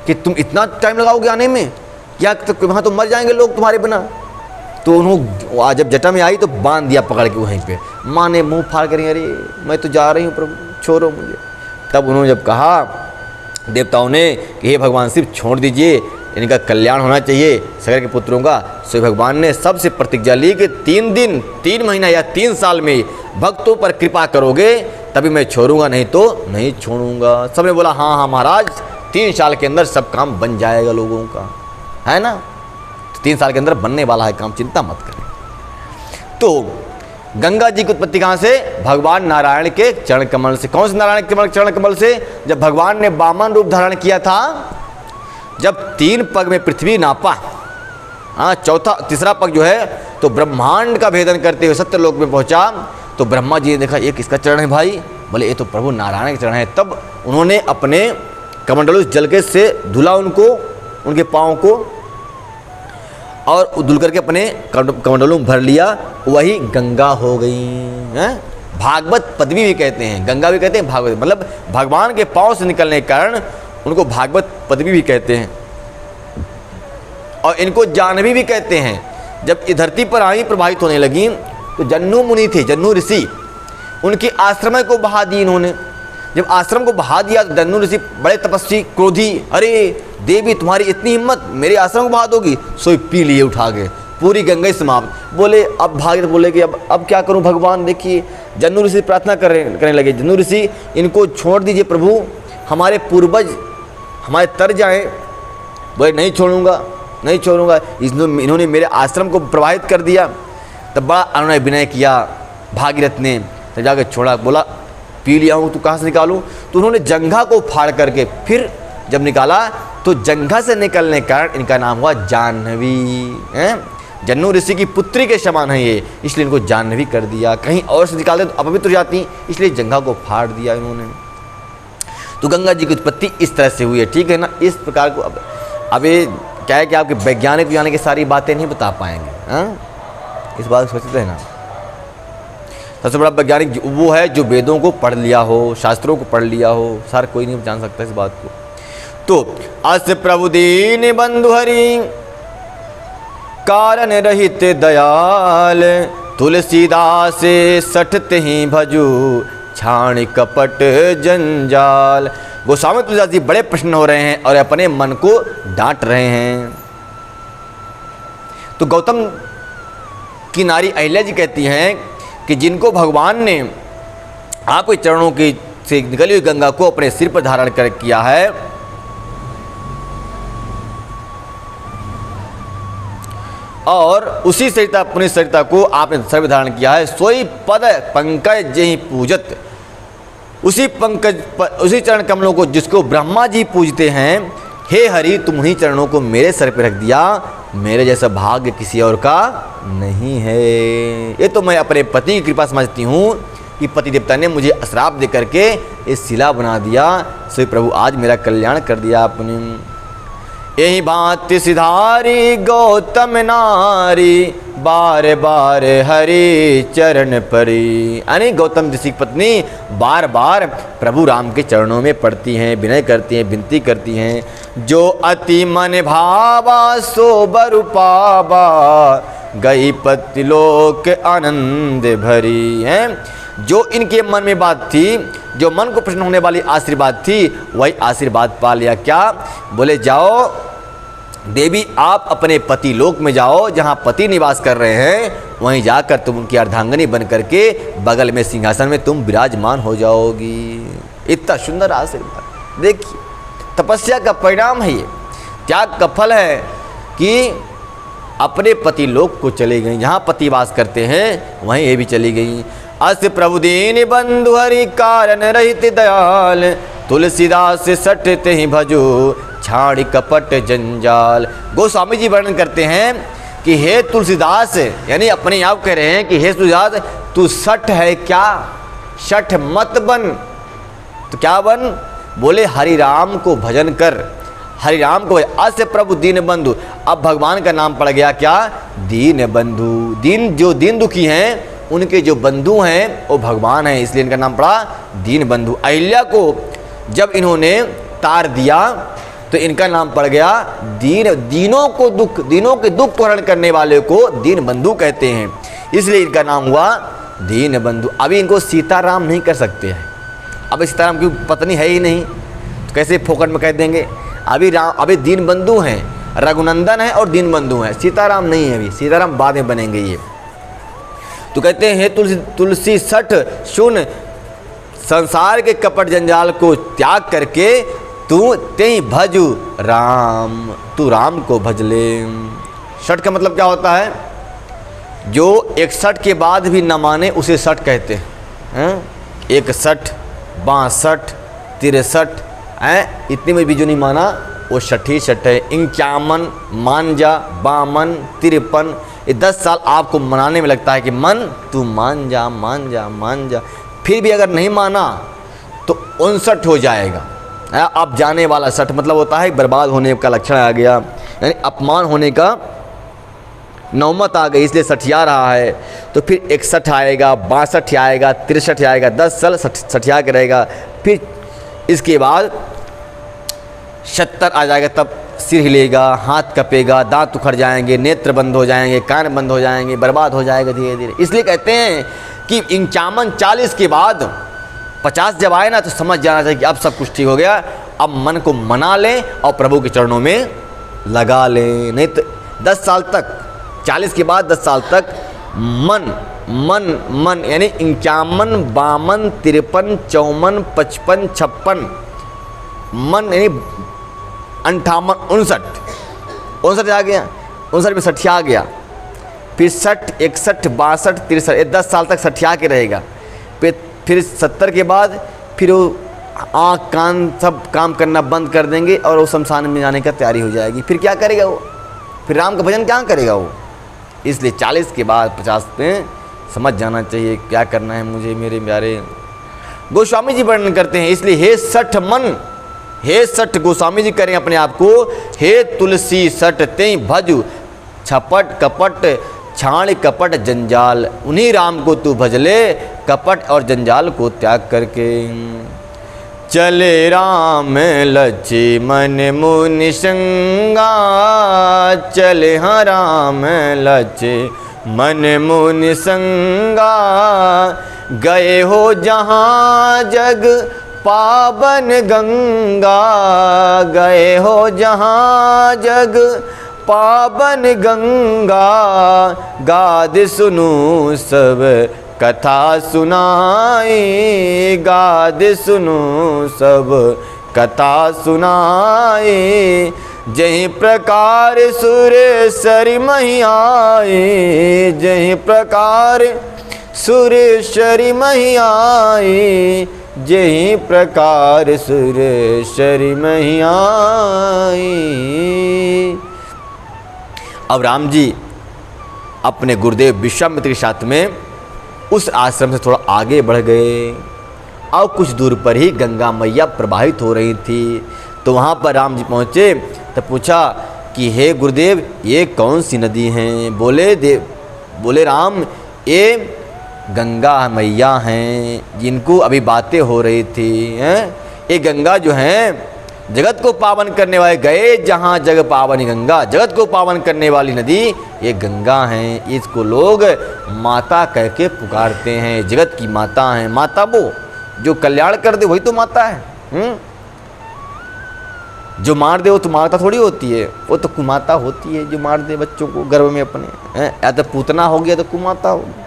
कि तुम इतना टाइम लगाओगे आने में, क्या तो वहाँ तो मर जाएंगे लोग तुम्हारे बिना। तो उन्होंने जब जटा में आई तो बांध दिया पकड़ के वहीं पे। माँ ने मुंह फाड़ करी, अरे मैं तो जा रही हूँ प्रभु, छोड़ो मुझे। तब उन्होंने जब कहा देवताओं ने कि हे भगवान शिव छोड़ दीजिए, इनका कल्याण होना चाहिए सगर के पुत्रों का, सो भगवान ने सबसे प्रतिज्ञा ली कि 3 दिन 3 महीना या 3 साल में भक्तों पर कृपा करोगे तभी मैं छोड़ूंगा, नहीं तो नहीं छोड़ूंगा। सबने बोला हाँ हाँ महाराज, 3 साल के अंदर सब काम बन जाएगा लोगों का, है ना। 3 साल के अंदर बनने वाला है काम, चिंता मत करें। तो गंगा जी की उत्पत्ति कहाँ से? भगवान नारायण के चरण कमल से। कौन से नारायण के चरण कमल से? जब भगवान ने वामन रूप धारण किया था, जब 3 पग में पृथ्वी नापा, हाँ तीसरा पग जो है तो ब्रह्मांड का भेदन करते हुए सत्यलोक में पहुंचा, तो ब्रह्मा जी ने देखा ये किसका चरण है भाई? बोले ये तो प्रभु नारायण के चरण है। तब उन्होंने अपने कमंडलू जल के से धुला उनको, उनके पाँव को, और धुल करके अपने कमंडलों में भर लिया, वही गंगा हो गई हैं। भागवत पदवी भी कहते हैं, गंगा भी कहते हैं, भागवत मतलब भगवान के पाँव से निकलने के कारण उनको भागवत पदवी भी कहते हैं। और इनको जाह्नवी भी कहते हैं। जब ये धरती पर आई प्रभावित होने लगी तो जन्नू मुनि थे, जन्नू ऋषि, उनके आश्रम को बहा दी इन्होंने। जब आश्रम को बहा दिया तो जन्नू ऋषि बड़े तपस्वी क्रोधी, अरे देवी तुम्हारी इतनी हिम्मत, मेरे आश्रम को बहा दोगी? सोई पी लिए उठा के, पूरी गंगा समाप्त। बोले अब भागीरथ बोले कि अब क्या करूं भगवान? देखिए जन्नू ऋषि प्रार्थना करने लगे, जन्नू ऋषि इनको छोड़ दीजिए प्रभु, हमारे पूर्वज हमारे तर जाएं। बोले नहीं छोड़ूंगा, नहीं छोड़ूंगा, इन्होंने मेरे आश्रम को प्रभावित कर दिया। तब बड़ा उन्होंने विनय किया भागीरथ ने, तब जाकर छोड़ा। बोला पी लिया हूँ तो कहाँ से निकालूं? तो उन्होंने जंघा को फाड़ करके फिर जब निकाला तो जंघा से निकलने के कारण इनका नाम हुआ जाह्नवी। जन्नू ऋषि की पुत्री के समान है ये, इसलिए इनको जाह्नवी कर दिया। कहीं और से निकालते तो अपवित्र जाती, इसलिए जंघा को फाड़ दिया इन्होंने। तो गंगा जी की उत्पत्ति इस तरह से हुई है, ठीक है ना। इस प्रकार को अब ये क्या है कि आपके वैज्ञानिक की सारी बातें नहीं बता पाएंगे, हाँ इस बात सोचते हैं ना। सबसे बड़ा वैज्ञानिक वो है जो वेदों को पढ़ लिया हो, शास्त्रों को पढ़ लिया हो, सारा कोई नहीं जान सकता इस बात को। तो अस प्रभु दीन बंधु हरि कारण रहित दयाल, तुलसीदास सठते ही भजू छाण कपट जंजाल। गोस्वामी तुलसीदास जी बड़े प्रसन्न हो रहे हैं और अपने मन को डांट रहे हैं। तो गौतम की नारी अहिल्या जी कहती हैं कि जिनको भगवान ने आपके चरणों की से निकली हुई गंगा को अपने सिर पर धारण कर किया है, और उसी सरिता पुण्य सरिता को आपने सर पर धारण किया है, सोई पद पंकज जेहि पूजत। उसी पंकज उसी चरण कमलों को जिसको ब्रह्मा जी पूजते हैं, हे हरि तुम उन्हीं चरणों को मेरे सर पर रख दिया, मेरे जैसा भाग्य किसी और का नहीं है। ये तो मैं अपने पति की कृपा समझती हूँ कि पति देवता ने मुझे श्राप दे करके इस शिला बना दिया, सो प्रभु आज मेरा कल्याण कर दिया आपने। यही बात सिधारी गौतम नारी, बार बार हरि चरण परी। यानी गौतम ऋषि की पत्नी बार बार प्रभु राम के चरणों में पड़ती हैं, विनय करती हैं, विनती करती हैं। जो अति मन भावा सो बरु पावा, गई पति लोक आनंद भरी। हैं जो इनके मन में बात थी, जो मन को प्रसन्न होने वाली आशीर्वाद थी, वही आशीर्वाद पा लिया। क्या? बोले जाओ देवी आप अपने पति लोक में जाओ, जहाँ पति निवास कर रहे हैं, वहीं जाकर तुम उनकी अर्धांगिनी बन करके बगल में सिंहासन में तुम विराजमान हो जाओगी। इतना सुंदर आशीर्वाद। देखिए तपस्या का परिणाम है ये, त्याग का फल है कि अपने पति लोक को चली गई, जहाँ पति वास करते हैं वहीं ये भी चली गई। अस प्रभु दीन बंधु हरि कारण रहित दयाल, तुलसीदास सटते ही भजो छाड़ कपट जंजाल। गोस्वामी जी वर्णन करते हैं कि हे तुलसीदास, यानी अपने आप कह रहे हैं कि हे तुलसीदास तू सठ है क्या? सठ मत बन। तो क्या बन? बोले हरि राम को भजन कर, हरि राम को। अस प्रभु दीन बंधु, अब भगवान का नाम पड़ गया क्या? दीन बंधु। दीन जो दीन दुखी हैं उनके जो बंधु हैं वो भगवान हैं, इसलिए इनका नाम पड़ा दीन बंधु। अहिल्या को जब इन्होंने तार दिया तो इनका नाम पड़ गया दीनों के दुख को हरण करने वाले को दीन बंधु कहते हैं, इसलिए इनका नाम हुआ दीन बंधु। अभी इनको सीताराम नहीं कर सकते हैं, अभी सीताराम की पत्नी है ही नहीं, तो कैसे फोकट में कह देंगे। अभी दीन बंधु हैं, रघुनंदन है और दीन बंधु हैं, सीताराम नहीं है। अभी सीताराम बाद में बनेंगे ये। तो कहते हैं तुलसी सठ सुन, संसार के कपट जंजाल को त्याग करके तू ते भजू राम, तू राम को भज ले। सठ का मतलब क्या होता है? जो 61 के बाद भी न माने उसे सठ कहते हैं। 61, 62, 63 इतने में भी जो नहीं माना वो 60 है। 51 मान जा, 52, 53, ये 10 साल आपको मनाने में लगता है कि मन तू मान जा मान जा मान जा, फिर भी अगर नहीं माना तो 59 हो जाएगा। अब जाने वाला 60 मतलब होता है बर्बाद होने का लक्षण आ गया, यानी अपमान होने का नौमत आ गई, इसलिए सठिया रहा है। तो फिर 61 आएगा, 62 आएगा, 63 आएगा, 10 साल सठिया के रहेगा। फिर इसके बाद 70 आ जाएगा, तब सिर हिलेगा, हाथ कपेगा, दांत उखड़ जाएंगे, नेत्र बंद हो जाएंगे, कान बंद हो जाएंगे, बर्बाद हो जाएगा धीरे धीरे। इसलिए कहते हैं कि 51-40 के बाद 50 जब आए ना तो समझ जाना चाहिए कि अब सब कुछ ठीक हो गया, अब मन को मना लें और प्रभु के चरणों में लगा लें। नहीं तो 10 साल तक, 40 के बाद 10 साल तक मन मन मन यानी 51, 52, 53, 54, 55, 56 मन यानी 58, 59 आ गया, 59 में सठिया आ गया। फिर 60, 61, 62, 63 10 साल तक सठिया के रहेगा। फिर 70 के बाद फिर वो आँख कान सब काम करना बंद कर देंगे और वो शमशान में जाने का तैयारी हो जाएगी। फिर क्या करेगा वो? फिर राम का भजन क्या करेगा वो? इसलिए 40 के बाद 50 में समझ जाना चाहिए क्या करना है मुझे मेरे प्यारे। गोस्वामी जी वर्णन करते हैं, इसलिए हे सठ मन, हे सठ गोस्वामी जी करें अपने आप को, हे तुलसी सठ ते भजू छपट कपट छाण कपट जंजाल, उन्हीं राम को तू भज ले कपट और जंजाल को त्याग करके। चले राम लक्ष्मण मुनि संगा, चले हाँ राम लक्ष्मण मुनि संगा, गए हो जहाँ जग पावन गंगा, गए हो जहाँ जग पावन गंगा, गाद सुनू सब कथा सुनाई, गाद सुनू सब कथा सुनाई, जही प्रकार सुर सरि मही आए, जही प्रकार सुर सरि मही आए, जही प्रकार सुर सरि मही आए। अब राम जी अपने गुरुदेव विश्वामित्र के साथ में उस आश्रम से थोड़ा आगे बढ़ गए और कुछ दूर पर ही गंगा मैया प्रवाहित हो रही थी। तो वहाँ पर राम जी पहुँचे तो पूछा कि हे गुरुदेव ये कौन सी नदी हैं? बोले राम ये गंगा मैया हैं जिनको अभी बातें हो रही थी हैं। ये गंगा जो हैं जगत को पावन करने वाले, गए जहाँ जग पावन गंगा, जगत को पावन करने वाली नदी ये गंगा हैं। इसको लोग माता कह के पुकारते हैं, जगत की माता हैं। माता वो जो कल्याण कर दे वही तो माता है। जो मार दे वो तो माता थोड़ी होती है, वो तो कुमाता होती है जो मार दे बच्चों को गर्भ में अपने। या तो पूतना हो गया तो कुमाता होगी।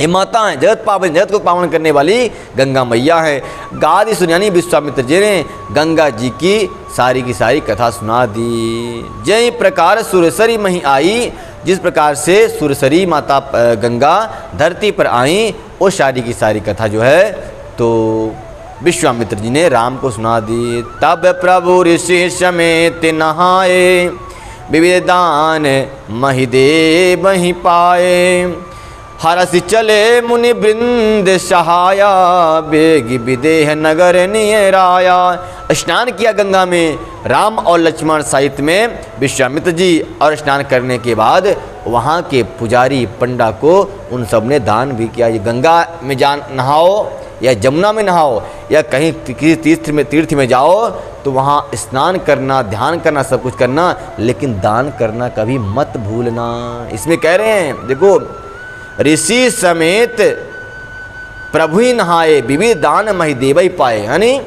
ये माता है, जगत को पावन करने वाली गंगा मैया है। गादी सुनियानी विश्वामित्र जी ने गंगा जी की सारी कथा सुना दी। जय प्रकार सुरसरी मही आई, जिस प्रकार से सुरसरी माता गंगा धरती पर आई वो सारी की सारी कथा जो है तो विश्वामित्र जी ने राम को सुना दी। तब प्रभु ऋषि समेत नहाए, विविध दान महिदे बही पाए, हरस चले मुनि वृंद सहाया, बेग विदेह नगर नियराया। स्नान किया गंगा में राम और लक्ष्मण सहित में विश्वामित्र जी, और स्नान करने के बाद वहाँ के पुजारी पंडा को उन सब ने दान भी किया। ये गंगा में नहाओ या जमुना में नहाओ, या कहीं किसी तीर्थ में जाओ तो वहाँ स्नान करना, ध्यान करना, सब कुछ करना, लेकिन दान करना कभी मत भूलना। इसमें कह रहे हैं देखो, ऋषि समेत प्रभु ही नहाए, विविध दान मही देव ही पाए, यानी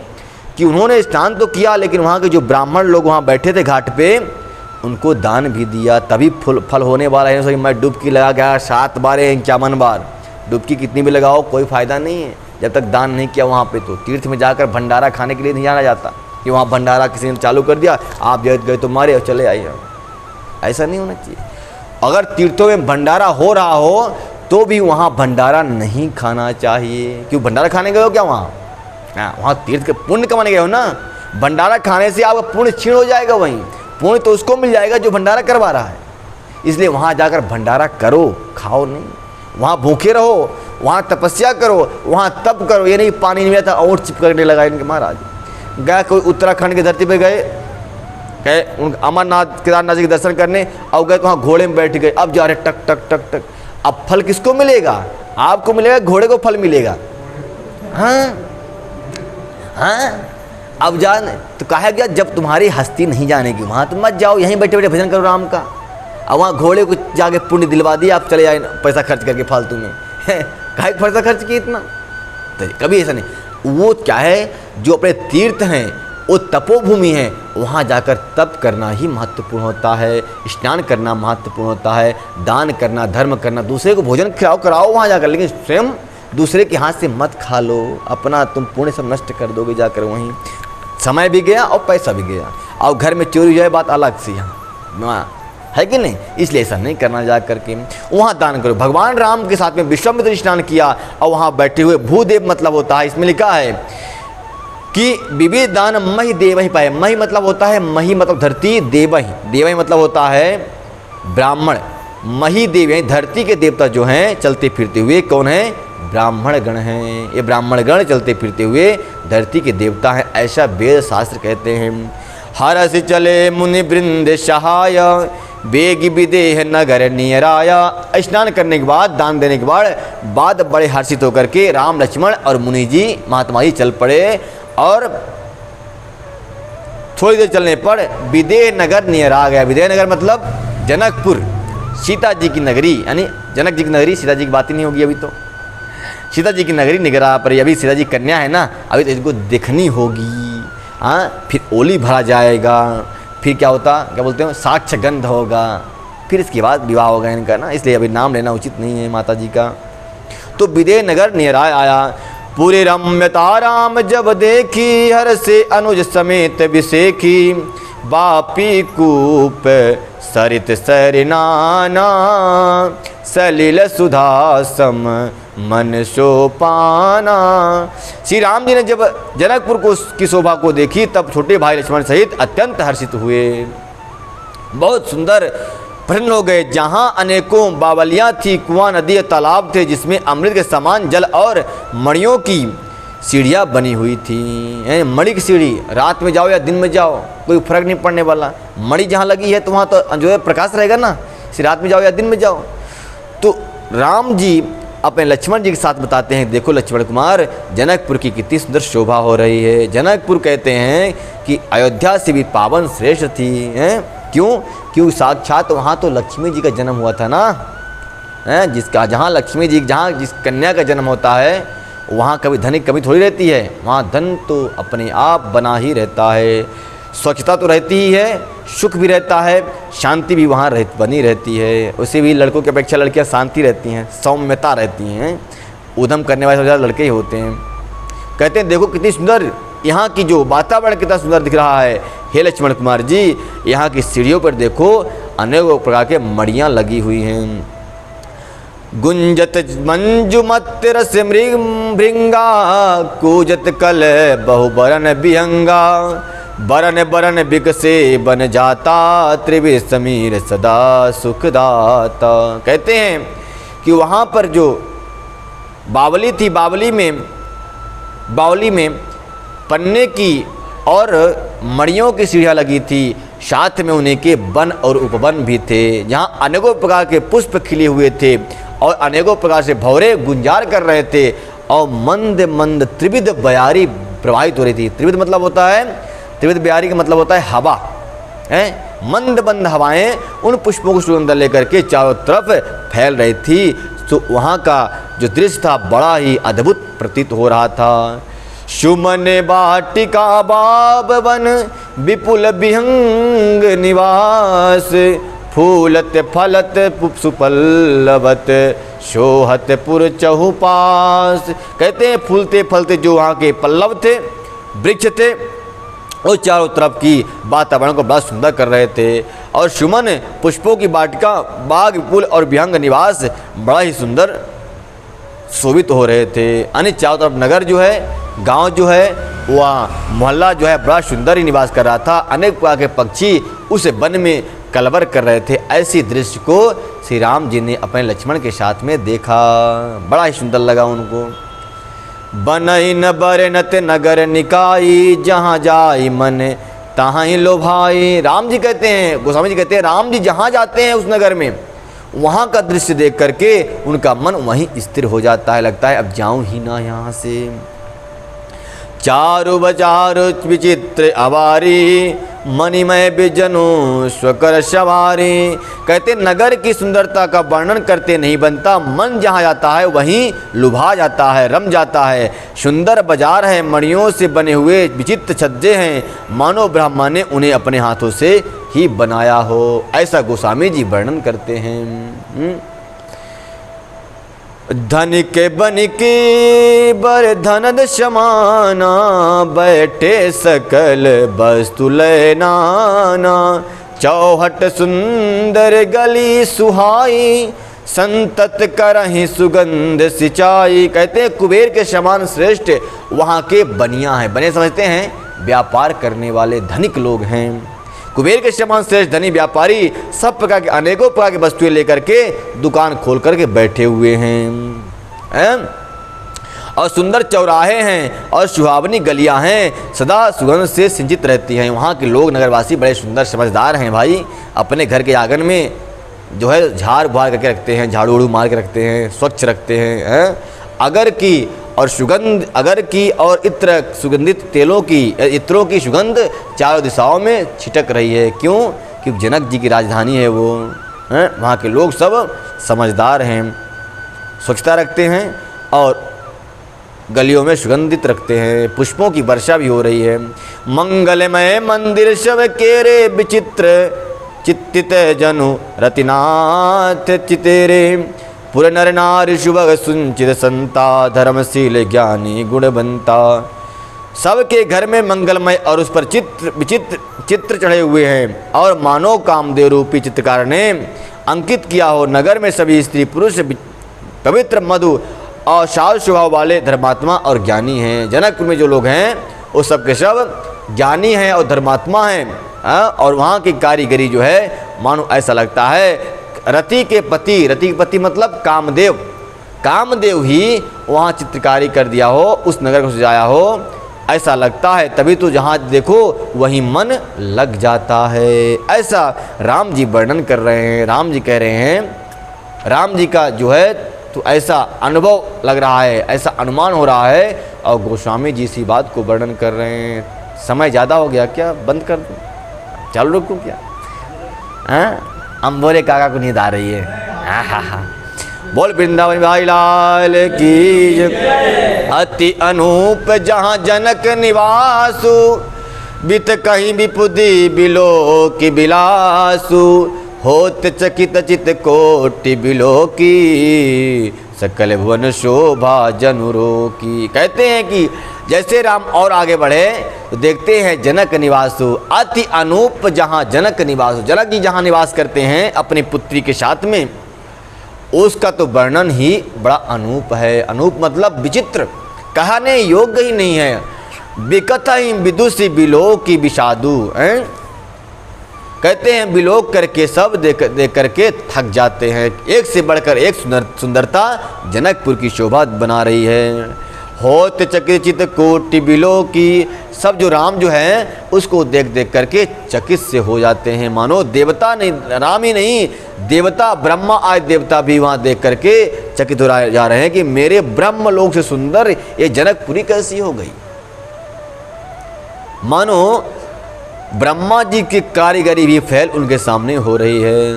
कि उन्होंने स्नान तो किया लेकिन वहाँ के जो ब्राह्मण लोग वहाँ बैठे थे घाट पे, उनको दान भी दिया, तभी फल होने वाला है। मैं डुबकी लगा गया 7 बार या 51 बार, डुबकी कितनी भी लगाओ कोई फ़ायदा नहीं है जब तक दान नहीं किया वहाँ पे। तो तीर्थ में जाकर भंडारा खाने के लिए नहीं जाना जाता कि वहाँ भंडारा किसी ने चालू कर दिया, आप गए तो मारे और चले आइए, ऐसा नहीं होना चाहिए। अगर तीर्थों में भंडारा हो रहा हो तो भी वहाँ भंडारा नहीं खाना चाहिए। क्यों भंडारा खाने गए हो क्या वहाँ? वहाँ तीर्थ के पुण्य कमाने गए हो ना। भंडारा खाने से आपका पुण्य क्षीण हो जाएगा, वहीं पुण्य तो उसको मिल जाएगा जो भंडारा करवा रहा है। इसलिए वहाँ जाकर भंडारा करो, खाओ नहीं। वहाँ भूखे रहो, वहाँ तपस्या करो, वहाँ तप करो। ये नहीं पानी नहीं था और चिपकने लगा इनके महाराज। गए कोई उत्तराखंड की धरती पे गए, उन अमरनाथ केदारनाथ जी के दर्शन करने, और गए तो वहाँ घोड़े में बैठ गए, अब जा रहे टक टक टक टक। अब फल किसको मिलेगा? आपको मिलेगा, घोड़े को फल मिलेगा। हाँ अब जान तो कहा गया जब तुम्हारी हस्ती नहीं जाने की वहाँ तो मत जाओ, यहीं बैठे बैठे भजन करो राम का। अब वहाँ घोड़े को जाके पुण्य दिलवा दिया, आप चले जाए पैसा खर्च करके फालतू में। काहे पैसा खर्च किया इतना? तो कभी ऐसा नहीं। वो क्या है, जो अपने तीर्थ हैं, वो तपोभूमि है, वहाँ जाकर तप करना ही महत्वपूर्ण होता है, स्नान करना महत्वपूर्ण होता है, दान करना, धर्म करना, दूसरे को भोजन खिलाओ कराओ वहाँ जाकर, लेकिन स्वयं दूसरे के हाथ से मत खा लो। अपना तुम पुण्य सब नष्ट कर दोगे जाकर, वहीं समय भी गया और पैसा भी गया, और घर में चोरी हो जाए बात अलग सी है कि नहीं। इसलिए ऐसा नहीं करना जा करके, वहाँ दान करो। भगवान राम के साथ में विश्वामित्र स्नान किया और वहाँ बैठे हुए भूदेव मतलब होता है, इसमें लिखा है कि विविध दान मही देव ही पाए। मही मतलब होता है, मही मतलब धरती, देवही मतलब होता है ब्राह्मण। मही देव हैं, धरती के देवता जो हैं चलते फिरते हुए कौन है? ब्राह्मण गण हैं। ये ब्राह्मण गण चलते फिरते हुए धरती के देवता हैं, ऐसा वेद शास्त्र कहते हैं। हरस चले मुनि वृंद सहाय, बेग विदेह नगर नियराया। स्नान करने के बाद, दान देने के बाद बड़े हर्षित होकर के राम लक्ष्मण और मुनि जी महात्मा जी चल पड़े, और थोड़ी देर चलने पर विदेह नगर नियर आ गया। विदेह नगर मतलब जनकपुर, सीता जी की नगरी, यानी जनक जी की नगरी। सीता जी की बात ही नहीं होगी अभी, तो सीता जी की नगरी निगरा पर। अभी सीता जी कन्या है ना, अभी तो इनको देखनी होगी। हाँ, फिर ओली भरा जाएगा, फिर क्या बोलते हैं, साक्ष्य गंध होगा, फिर इसके बाद विवाह होगा इनका ना। इसलिए अभी नाम लेना उचित नहीं है माता जी का। तो विदेह नगर नियराय आया। पूरे रम्यता राम जब देखी, हर से अनुज समेत विसेखी। बापी कूप सरित सरनाना, सलिल सुधा सम मन शोपाना। श्री राम जी ने जब जनकपुर को की शोभा को देखी, तब छोटे भाई लक्ष्मण सहित अत्यंत हर्षित हुए, बहुत सुंदर प्रसन्न हो गए। जहाँ अनेकों बावलियाँ थी, कुआं, नदी, तालाब थे, जिसमें अमृत के समान जल और मणियों की सीढ़ियाँ बनी हुई थी। मणि की सीढ़ी, रात में जाओ या दिन में जाओ कोई फर्क नहीं पड़ने वाला। मणि जहाँ लगी है तो वहाँ तो जो है प्रकाश रहेगा ना, रात में जाओ या दिन में जाओ। तो राम जी अपने लक्ष्मण जी के साथ बताते हैं, देखो लक्ष्मण कुमार, जनकपुर की कितनी सुंदर शोभा हो रही है। जनकपुर कहते हैं कि अयोध्या से भी पावन श्रेष्ठ थी। हैं क्यों साक्षात वहाँ तो लक्ष्मी जी का जन्म हुआ था ना। जिसका जहाँ लक्ष्मी जी, जहाँ जिस कन्या का जन्म होता है, वहाँ कभी धन की कमी थोड़ी रहती है। वहाँ धन तो अपने आप बना ही रहता है, स्वच्छता तो रहती ही है, सुख भी रहता है, शांति भी वहाँ बनी रहती है। उसे भी लड़कों की अपेक्षा लड़कियाँ शांति रहती हैं, सौम्यता रहती हैं। उधम करने वाले सबसे ज़्यादा लड़के ही होते हैं। कहते हैं देखो कितनी सुंदर यहाँ की जो वातावरण कितना सुंदर दिख रहा है। हे लक्ष्मण कुमार जी, यहाँ की सीढ़ियों पर देखो अनेकों प्रकार के मड़ियाँ लगी हुई हैं। गुंजत मंजुमत रस भृंगा, कूजत कल बहुबरन बिहंगा। बरन बरन बिकसे बन जाता, त्रिविध समीर सदा सुखदाता। कहते हैं कि वहाँ पर जो बावली थी, बावली में पन्ने की और मड़ियों की सीढ़ियाँ लगी थी। साथ में उन्हीं के वन और उपवन भी थे, जहाँ अनेकों प्रकार के पुष्प खिले हुए थे और अनेकों प्रकार से भौरे गुंजार कर रहे थे। और मंद मंद त्रिविध बयारी प्रवाहित हो रही थी। त्रिविध मतलब होता है, त्रिविध बिहारी का मतलब होता है हवा है। मंद मंद हवाएं उन पुष्पों को सुगंध लेकर के चारों तरफ फैल रही थी। तो वहाँ का जो दृश्य था बड़ा ही अद्भुत प्रतीत हो रहा था। सुमन बाटिका बाबवन विपुल विहंग निवास, फूलत फलत सुपल्लवत शोहत पुर चहुपास। कहते हैं फूलते फलते जो वहाँ के पल्लव थे, वृक्ष थे, और चारों तरफ की वातावरण को बड़ा सुंदर कर रहे थे। और सुमन पुष्पों की वाटिका, बाग, विपुल और विहंग निवास बड़ा ही सुंदर शोभित हो रहे थे। यानी चारों तरफ नगर जो है, गांव जो है, वह मोहल्ला जो है बड़ा सुंदर ही निवास कर रहा था। अनेक प्रकार के पक्षी उस वन में कलवर कर रहे थे। ऐसी दृश्य को श्री राम जी ने अपने लक्ष्मण के साथ में देखा, बड़ा ही सुंदर लगा उनको। बनई न बरनत नगर निकाई, जहाँ जाई मन तहाँ ही लोभाई। राम जी कहते हैं, गोस्वामी जी कहते हैं, राम जी जहाँ जाते हैं उस नगर में, वहाँ का दृश्य देख करके उनका मन वहीं स्थिर हो जाता है, लगता है अब जाऊँ ही ना यहाँ से। चारु बचारु विचित्र अवारी, मणिमय बिजनु स्वकर सवारी। कहते नगर की सुंदरता का वर्णन करते नहीं बनता, मन जहाँ जाता है वहीं लुभा जाता है, रम जाता है। सुंदर बाजार है, मणियों से बने हुए विचित्र छज्जे हैं, मानो ब्रह्मा ने उन्हें अपने हाथों से ही बनाया हो, ऐसा गोस्वामी जी वर्णन करते हैं। धनिक बनिक बर धनद समाना, बैठे सकल वस्तु लय नाना। चौहट सुंदर गली सुहाई, संतत करहि सुगंध सिंचाई। कहते हैं कुबेर के समान श्रेष्ठ वहाँ के बनिया हैं। बने समझते हैं व्यापार करने वाले धनिक लोग हैं। कुबेर के समान श्रेष्ठ धनी व्यापारी सब प्रकार के अनेकों प्रकार की वस्तुएं लेकर के दुकान खोल करके बैठे हुए हैं। और सुंदर चौराहे हैं और सुहावनी गलियां हैं, सदा सुगंध से सिंचित रहती हैं। वहाँ के लोग नगरवासी बड़े सुंदर समझदार हैं भाई। अपने घर के आंगन में जो है झाड़ बुहार करके रखते हैं, झाड़ू उड़ू मार के रखते हैं, स्वच्छ रखते हैं। अगर की और सुगंध, अगर की और इत्र सुगंधित तेलों की, इत्रों की सुगंध चारों दिशाओं में छिटक रही है। क्यों? क्योंकि जनक जी की राजधानी है वो। वहाँ के लोग सब समझदार हैं, स्वच्छता रखते हैं और गलियों में सुगंधित रखते हैं। पुष्पों की वर्षा भी हो रही है। मंगलमय मंदिर शव केरे विचित्र, चित्तित जनु रतिनाथ चितेरे। पुर नर नारी शुभग सुंचित संता, धर्मशील ज्ञानी गुणवंता। सबके घर में मंगलमय और उस पर चित्र चढ़े हुए हैं और मानव कामदेव रूपी चित्रकार ने अंकित किया हो। नगर में सभी स्त्री पुरुष पवित्र, मधु और शाल स्वभाव वाले धर्मात्मा और ज्ञानी हैं। जनकपुर में जो लोग हैं वो सब के सब ज्ञानी हैं और धर्मात्मा हैं। और वहाँ की कारीगरी जो है मानो ऐसा लगता है रति के पति मतलब कामदेव, कामदेव ही वहाँ चित्रकारी कर दिया हो, उस नगर को सजाया हो, ऐसा लगता है। तभी तो जहाँ देखो वहीं मन लग जाता है। ऐसा राम जी वर्णन कर रहे हैं। राम जी कह रहे हैं, राम जी का जो है तो ऐसा अनुभव लग रहा है, ऐसा अनुमान हो रहा है और गोस्वामी जी इसी बात को वर्णन कर रहे हैं। समय ज़्यादा हो गया क्या? बंद कर दूँ? चालू रखूँ क्या? हाँ, अम्बोरे काका को नींद आ रही है। हाँ। बोल वृंदावन भाई लाल की। अति अनूप जहाँ जनक निवासु, बित कहीं विपुदी बिलो की बिलासु। होत चकित चित कोटि बिलो की, सकल भुवन शोभा जनुरो की। कहते हैं कि जैसे राम और आगे बढ़े तो देखते हैं जनक निवासु, अति अनूप जहाँ जनक निवासु। जनक जी जहाँ निवास करते हैं अपनी पुत्री के साथ में, उसका तो वर्णन ही बड़ा अनूप है। अनूप मतलब विचित्र, कहने योग्य ही नहीं है। बिकथ ही विदुषी बिलो की विषादु। कहते हैं बिलोक करके सब देख करके थक जाते हैं। एक से बढ़कर एक सुंदरता जनकपुर की शोभा बना रही है। होत चकित कोटि बिलो की, सब जो राम जो है उसको देख देख करके चकित से हो जाते हैं। मानो देवता नहीं, राम ही नहीं, देवता ब्रह्मा आदि देवता भी वहाँ देख करके चकित हो जा रहे हैं कि मेरे ब्रह्म लोक से सुंदर ये जनकपुरी कैसी हो गई। मानो ब्रह्मा जी की कारीगरी भी फैल उनके सामने हो रही है।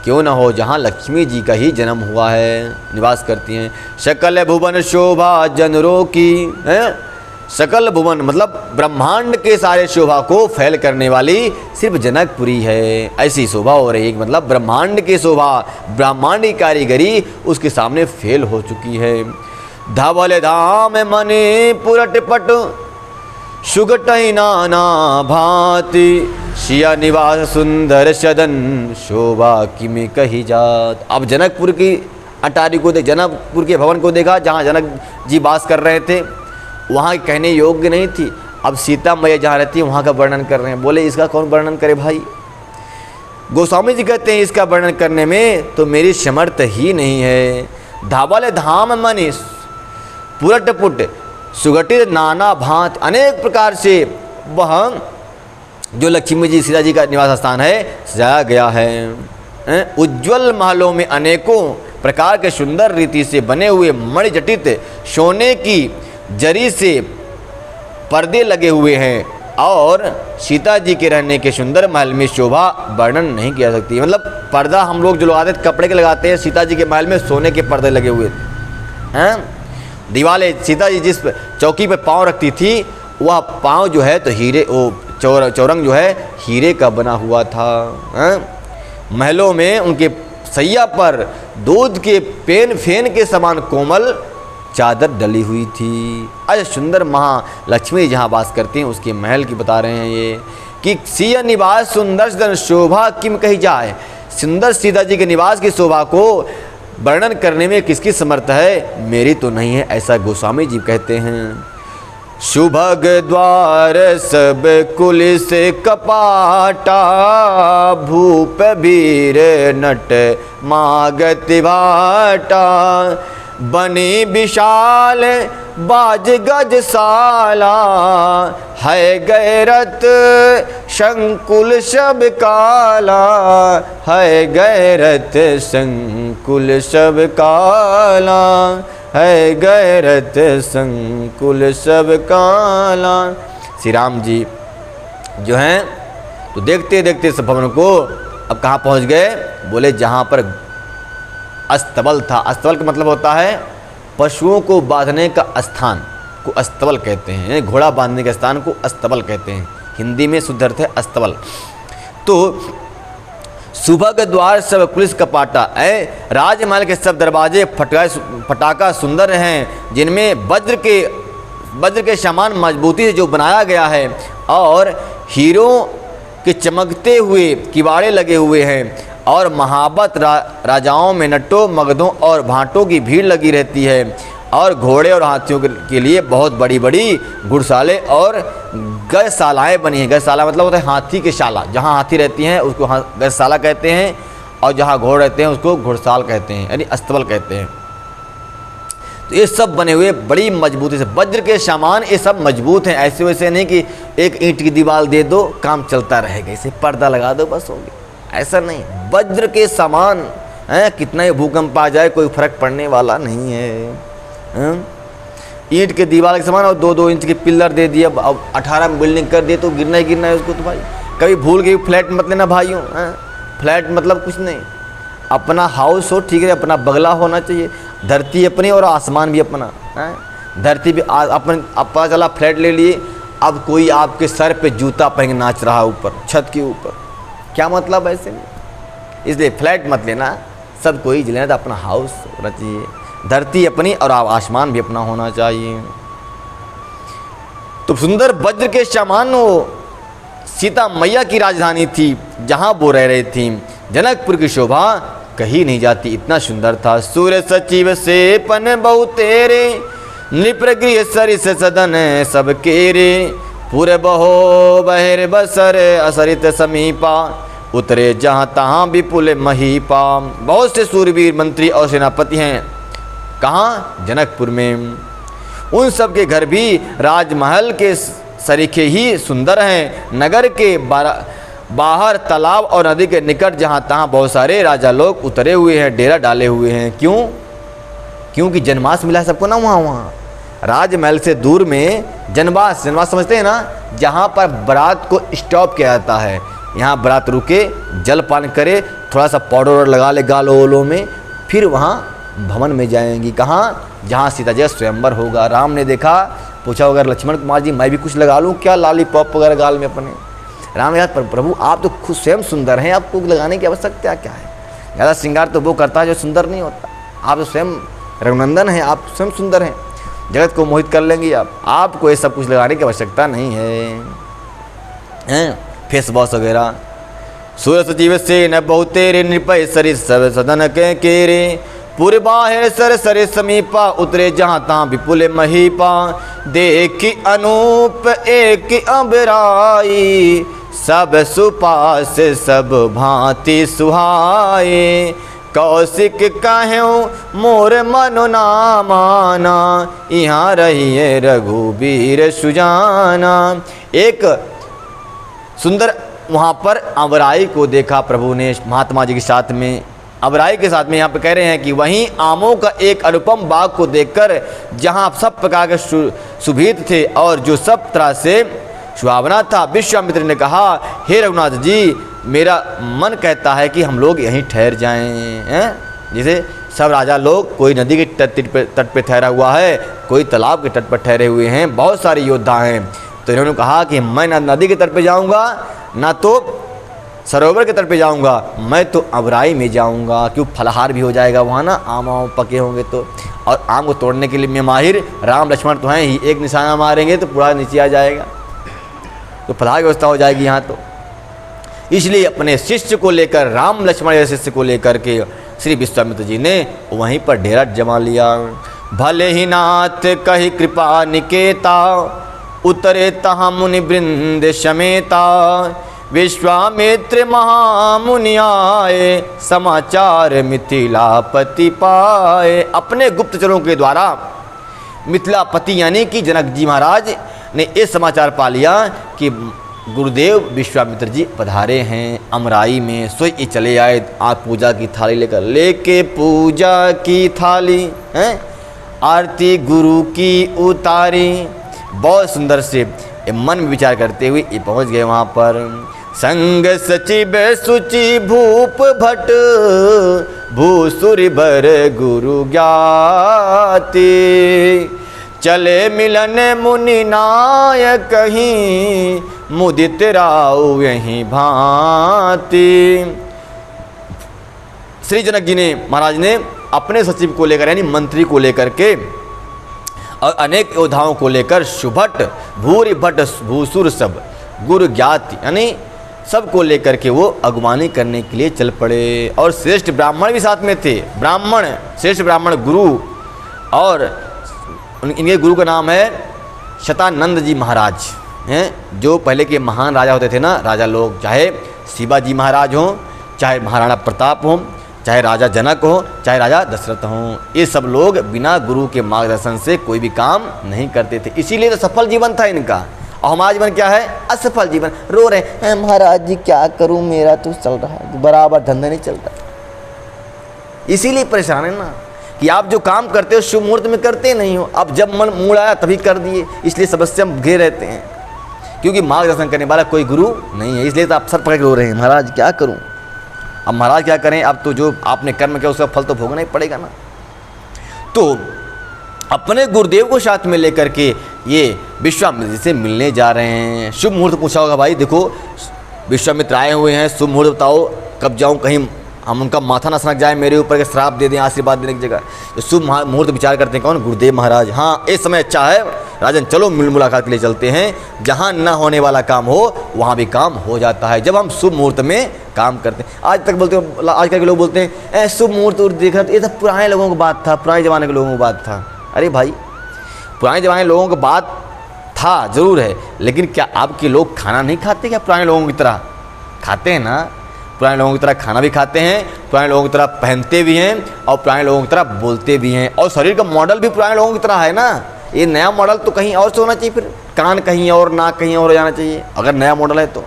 क्यों ना हो, जहाँ लक्ष्मी जी का ही जन्म हुआ है, निवास करती हैं। सकल भुवन शोभा जनरों की है, सकल भुवन मतलब ब्रह्मांड के सारे शोभा को फैल करने वाली सिर्फ जनकपुरी है। ऐसी शोभा हो रही है, मतलब ब्रह्मांड की शोभा, ब्रह्मांड की कारीगरी उसके सामने फेल हो चुकी है। धवल धाम मने पुरट पट सुगटई नाना भांति, शिया निवास सुंदर सदन शोभा किमे कही जात। अब जनकपुर की अटारी को देख, जनकपुर के भवन को देखा जहाँ जनक जी वास कर रहे थे, वहाँ कहने योग्य नहीं थी। अब सीता मैया जहाँ रहती है वहाँ का वर्णन कर रहे हैं। बोले इसका कौन वर्णन करे भाई। गोस्वामी जी कहते हैं इसका वर्णन करने में तो मेरी समर्थ ही नहीं है। धावल धाम मनीष पुरट पुट सुगठित नाना भांत, अनेक प्रकार से वह जो लक्ष्मी जी सीता जी का निवास स्थान है सजाया गया है। उज्ज्वल महलों में अनेकों प्रकार के सुंदर रीति से बने हुए मणिजटित सोने की जरी से पर्दे लगे हुए हैं और सीता जी के रहने के सुंदर महल में शोभा वर्णन नहीं किया सकती। मतलब पर्दा हम लोग जो लगाते हैं कपड़े के लगाते हैं, सीता जी के महल में सोने के पर्दे लगे हुए हैं। दीवारें, सीता जी जिस चौकी पर पाँव रखती थी वह पाँव जो है तो हीरे, वो चौरंग जो है हीरे का बना हुआ था। महलों में उनके सैया पर दूध के फेन के समान कोमल चादर डली हुई थी। आज सुंदर महालक्ष्मी जहाँ वास करती हैं उसके महल की बता रहे हैं ये कि सिया निवास सुंदर सदन शोभा किम कही जाए। सुंदर सीता जी के निवास की शोभा को वर्णन करने में किसकी समर्थ है, मेरी तो नहीं है, ऐसा गोस्वामी जी कहते हैं। सुभग द्वार सब कुल से कपाटा, भूप वीर नट मागति भाटा, बनी विशाल बाज गजसाला, है गैरत शंकुल सब काला, है गैरत शंकुल सब काला, है गैरत संकुल सब काला। श्री राम जी जो हैं तो देखते देखते इस भवन को अब कहाँ पहुँच गए, बोले जहाँ पर अस्तबल था। अस्तबल का मतलब होता है पशुओं को बांधने का स्थान को अस्तबल कहते हैं, यानी घोड़ा बांधने के स्थान को अस्तबल कहते हैं। हिंदी में शुद्ध अर्थ है अस्तबल। तो सुभग द्वार सब पुलिस कपाटा, राजमहल के सब दरवाजे फटाका सुंदर हैं, जिनमें वज्र के समान मजबूती से जो बनाया गया है और हीरों के चमकते हुए किवाड़े लगे हुए हैं और महाबत राजाओं में नट्टों मगधों और भांटों की भीड़ लगी रहती है और घोड़े और हाथियों के लिए बहुत बड़ी बड़ी घुड़साले और गजशालाएँ बनी हैं। गजशाला मतलब होता है हाथी की शाला, जहाँ हाथी रहती हैं उसको गजशाला कहते हैं और जहाँ घोड़े रहते हैं उसको घुड़साल कहते हैं, यानी अस्तबल कहते हैं। तो ये सब बने हुए बड़ी मजबूती से, वज्र के सामान ये सब मजबूत हैं। ऐसे वैसे नहीं कि एक ईंट की दीवार दे दो काम चलता रहेगा, इसे पर्दा लगा दो बस होगी, ऐसा नहीं। वज्र के समान है, कितना ही भूकंप आ जाए कोई फर्क पड़ने वाला नहीं है। ईंट के दीवार के समान और 2-2 इंच के पिलर दे दिया, अब 18 बिल्डिंग कर दिए तो गिरना ही गिरना है उसको। तो भाई कभी भूल गई फ्लैट मत लेना भाइयों। फ्लैट मतलब कुछ नहीं, अपना हाउस हो ठीक है, अपना बंगला होना चाहिए। धरती अपनी और आसमान भी अपना है। धरती भी अपन, अब पता चला फ्लैट ले लिए, अब कोई आपके सर पे जूता पहन के नाच रहा ऊपर छत के ऊपर, क्या मतलब ऐसे में। इसलिए फ्लैट मत लेना, सब कोई लेना तो अपना हाउस होना चाहिए। धरती अपनी और आसमान भी अपना होना चाहिए। तो सुंदर वज्र के समान वो सीता मैया की राजधानी थी जहाँ वो रह रही थी। जनकपुर की शोभा कही नहीं जाती, इतना सुंदर था। सूर्य सचिव से पन बहु तेरे, निप्रगृह सरिस सदन सब केरे, पूरे बहो बहिर बसर असरित समीपा, उतरे जहाँ तहाँ विपुल महीपा। बहुत से सूरवीर मंत्री और सेनापति हैं कहाँ, जनकपुर में। उन सब के घर भी राजमहल के सरीखे ही सुंदर हैं। नगर के बाहर तालाब और नदी के निकट जहाँ तहाँ बहुत सारे राजा लोग उतरे हुए हैं, डेरा डाले हुए हैं। क्यों? क्योंकि जन्माष्टमी मिला सबको ना वहाँ। राजमहल से दूर में जनवास, जनवास समझते हैं ना, जहाँ पर बारात को स्टॉप किया जाता है। यहाँ बारात रुके, जलपान करे, थोड़ा सा पाउडर लगा ले गालों वोलों में, फिर वहाँ भवन में जाएंगी। कहाँ? जहाँ सीता जी स्वयंवर होगा। राम ने देखा, पूछा अगर लक्ष्मण कुमार जी मैं भी कुछ लगा लूँ क्या, लॉलीपॉप वगैरह गाल में अपने? राम ने कहा प्रभु आप तो खुद स्वयं सुंदर हैं, आपको लगाने की आवश्यकता क्या है? ज़्यादा श्रृंगार तो वो करता है जो सुंदर नहीं होता। आप तो स्वयं रघुनंदन हैं, आप स्वयं सुंदर हैं, जगत को मोहित कर लेंगी आप, आपको ये सब कुछ लगाने की आवश्यकता नहीं है। फेस वॉश वगैरह। सूर सजीव से न बहुतेरे नृपय सरि सब सदन के केरे, पूरे बाहर सर सरे समीपा उतरे जहाँ ता विपुल महीपा, देखी अनूप एक अबराई, सब सुपास सब भांति सुहाए, कौशिक कहूँ मोर मनो ना माना, यहाँ रहिए रघुबीर सुजाना। एक सुंदर वहाँ पर अबराई को देखा प्रभु ने महात्मा जी के साथ में। अबराई के साथ में यहाँ पे कह रहे हैं कि वहीं आमों का एक अनुपम बाग को देखकर, जहाँ सब प्रकार के सुभीत थे और जो सब तरह से सुहावना था, विश्वामित्र ने कहा हे रघुनाथ जी मेरा मन कहता है कि हम लोग यहीं ठहर जाएं। जैसे सब राजा लोग, कोई नदी के तट पे ठहरा हुआ है, कोई तालाब के तट पर ठहरे हुए हैं, बहुत सारे योद्धा हैं। तो इन्होंने कहा कि मैं ना नदी के तट पे जाऊंगा ना तो सरोवर के तट पे जाऊंगा, मैं तो अबराई में जाऊंगा, क्यों फलहार भी हो जाएगा वहाँ ना, आम पके होंगे तो, और आम को तोड़ने के लिए मैं माहिर, राम लक्ष्मण तो हैं ही, एक निशाना मारेंगे तो पूरा नीचे आ जाएगा, तो फलहार की व्यवस्था हो जाएगी यहाँ तो। इसलिए अपने शिष्य को लेकर, राम लक्ष्मण जैसे शिष्य को लेकर के श्री विश्वामित्र जी ने वहीं पर डेरा जमा लिया। भले ही नाथ कही कृपा निकेता, उतरे तहाँ मुनि वृंद समेता, विश्वामित्र महामुनि आए, समाचार मिथिलापति पाए। अपने गुप्तचरों के द्वारा मिथिलापति यानी कि जनक जी महाराज ने ये समाचार पा लिया कि गुरुदेव विश्वामित्र जी पधारे हैं अमराई में। सोई चले आए आप पूजा की थाली लेके पूजा की थाली हैं, आरती गुरु की उतारी। बहुत सुंदर से मन में विचार करते हुए ये पहुंच गए वहाँ पर। संग सचिव सुचि भूप भट, भूसुर बर गुरु ज्ञाति, चले मिलन मुनि नाय कहीं, मुदित राव यहीं भांति। श्री जनक जी ने महाराज ने अपने सचिव को लेकर यानी मंत्री को लेकर के और अनेक योद्धाओं को लेकर सुभट भूरि भट भूसुर सब गुरु ज्ञाति यानी सबको लेकर के वो अगवानी करने के लिए चल पड़े। और श्रेष्ठ ब्राह्मण भी साथ में थे, ब्राह्मण श्रेष्ठ ब्राह्मण गुरु, और इनके गुरु का नाम है शतानंद जी महाराज हैं, जो पहले के महान राजा होते थे ना, राजा लोग, चाहे शिवाजी महाराज हों, चाहे महाराणा प्रताप हों, चाहे राजा जनक हो, चाहे राजा दशरथ हों, ये सब लोग बिना गुरु के मार्गदर्शन से कोई भी काम नहीं करते थे। इसीलिए तो सफल जीवन था इनका। और हमारा जीवन क्या है? असफल जीवन। रो रहे हैं महाराज जी क्या करूं, मेरा तो चल रहा है बराबर, धंधा नहीं चल रहा। इसीलिए परेशान है ना कि आप जो काम करते हो शुभ मुहूर्त में करते नहीं हो, अब जब मन मूड आया तभी कर दिए, इसलिए समस्या में घिरे रहते हैं, क्योंकि मार्गदर्शन करने वाला कोई गुरु नहीं है। इसलिए तो आप सर पकड़ के रो रहे हैं महाराज क्या करूं। अब महाराज क्या करें, अब तो जो आपने कर्म किया उसका फल तो भोगना ही पड़ेगा ना। तो अपने गुरुदेव को साथ में लेकर के ये विश्वामित्र से मिलने जा रहे हैं। शुभ मुहूर्त पूछा होगा, भाई देखो विश्वामित्र आए हुए हैं, शुभ मुहूर्त बताओ कब जाऊं, कहीं हम उनका माथा ना सनक जाए मेरे ऊपर के श्राप दे दें, आशीर्वाद देने की जगह। तो शुभ मुहूर्त विचार करते हैं कौन? गुरुदेव महाराज। हाँ इस समय अच्छा है राजन, चलो मुलाकात के लिए चलते हैं। जहाँ न होने वाला काम हो वहाँ भी काम हो जाता है जब हम शुभ मुहूर्त में काम करते हैं। आज तक बोलते हो, आजकल के लोग बोलते हैं शुभ मुहूर्त देखा, ये सब पुराने लोगों की बात था, पुराने ज़माने के लोगों की बात था। अरे भाई पुराने ज़माने लोगों की बात था ज़रूर है, लेकिन क्या आपके लोग खाना नहीं खाते क्या? पुराने लोगों की तरह खाते हैं ना, पुराने लोगों की तरह खाना भी खाते हैं, पुराने लोगों की तरह पहनते भी हैं और पुराने लोगों की तरह बोलते भी हैं, और शरीर का मॉडल भी पुराने लोगों की तरह है ना। ये नया मॉडल तो कहीं और से होना चाहिए, फिर कान कहीं और, नाक कहीं और हो जाना चाहिए अगर नया मॉडल है तो।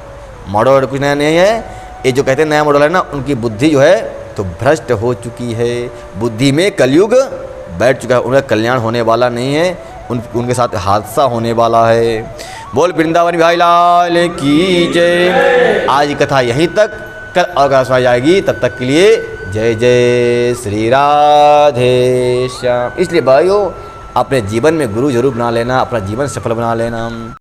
मॉडल कुछ नया नहीं है, ये जो कहते हैं नया मॉडल है ना, उनकी बुद्धि जो है तो भ्रष्ट हो चुकी है। बुद्धि में कलयुग बैठ चुका है, उनका कल्याण होने वाला नहीं है, उनके साथ हादसा होने वाला है। बोल वृंदावन बिहारी लाल की जय। आज की कथा यहीं तक, कल और कथा सुनाई जाएगी। तब तक के लिए जय जय श्री राधे श्याम। इसलिए भाइयों, अपने जीवन में गुरु जरूर बना लेना, अपना जीवन सफल बना लेना।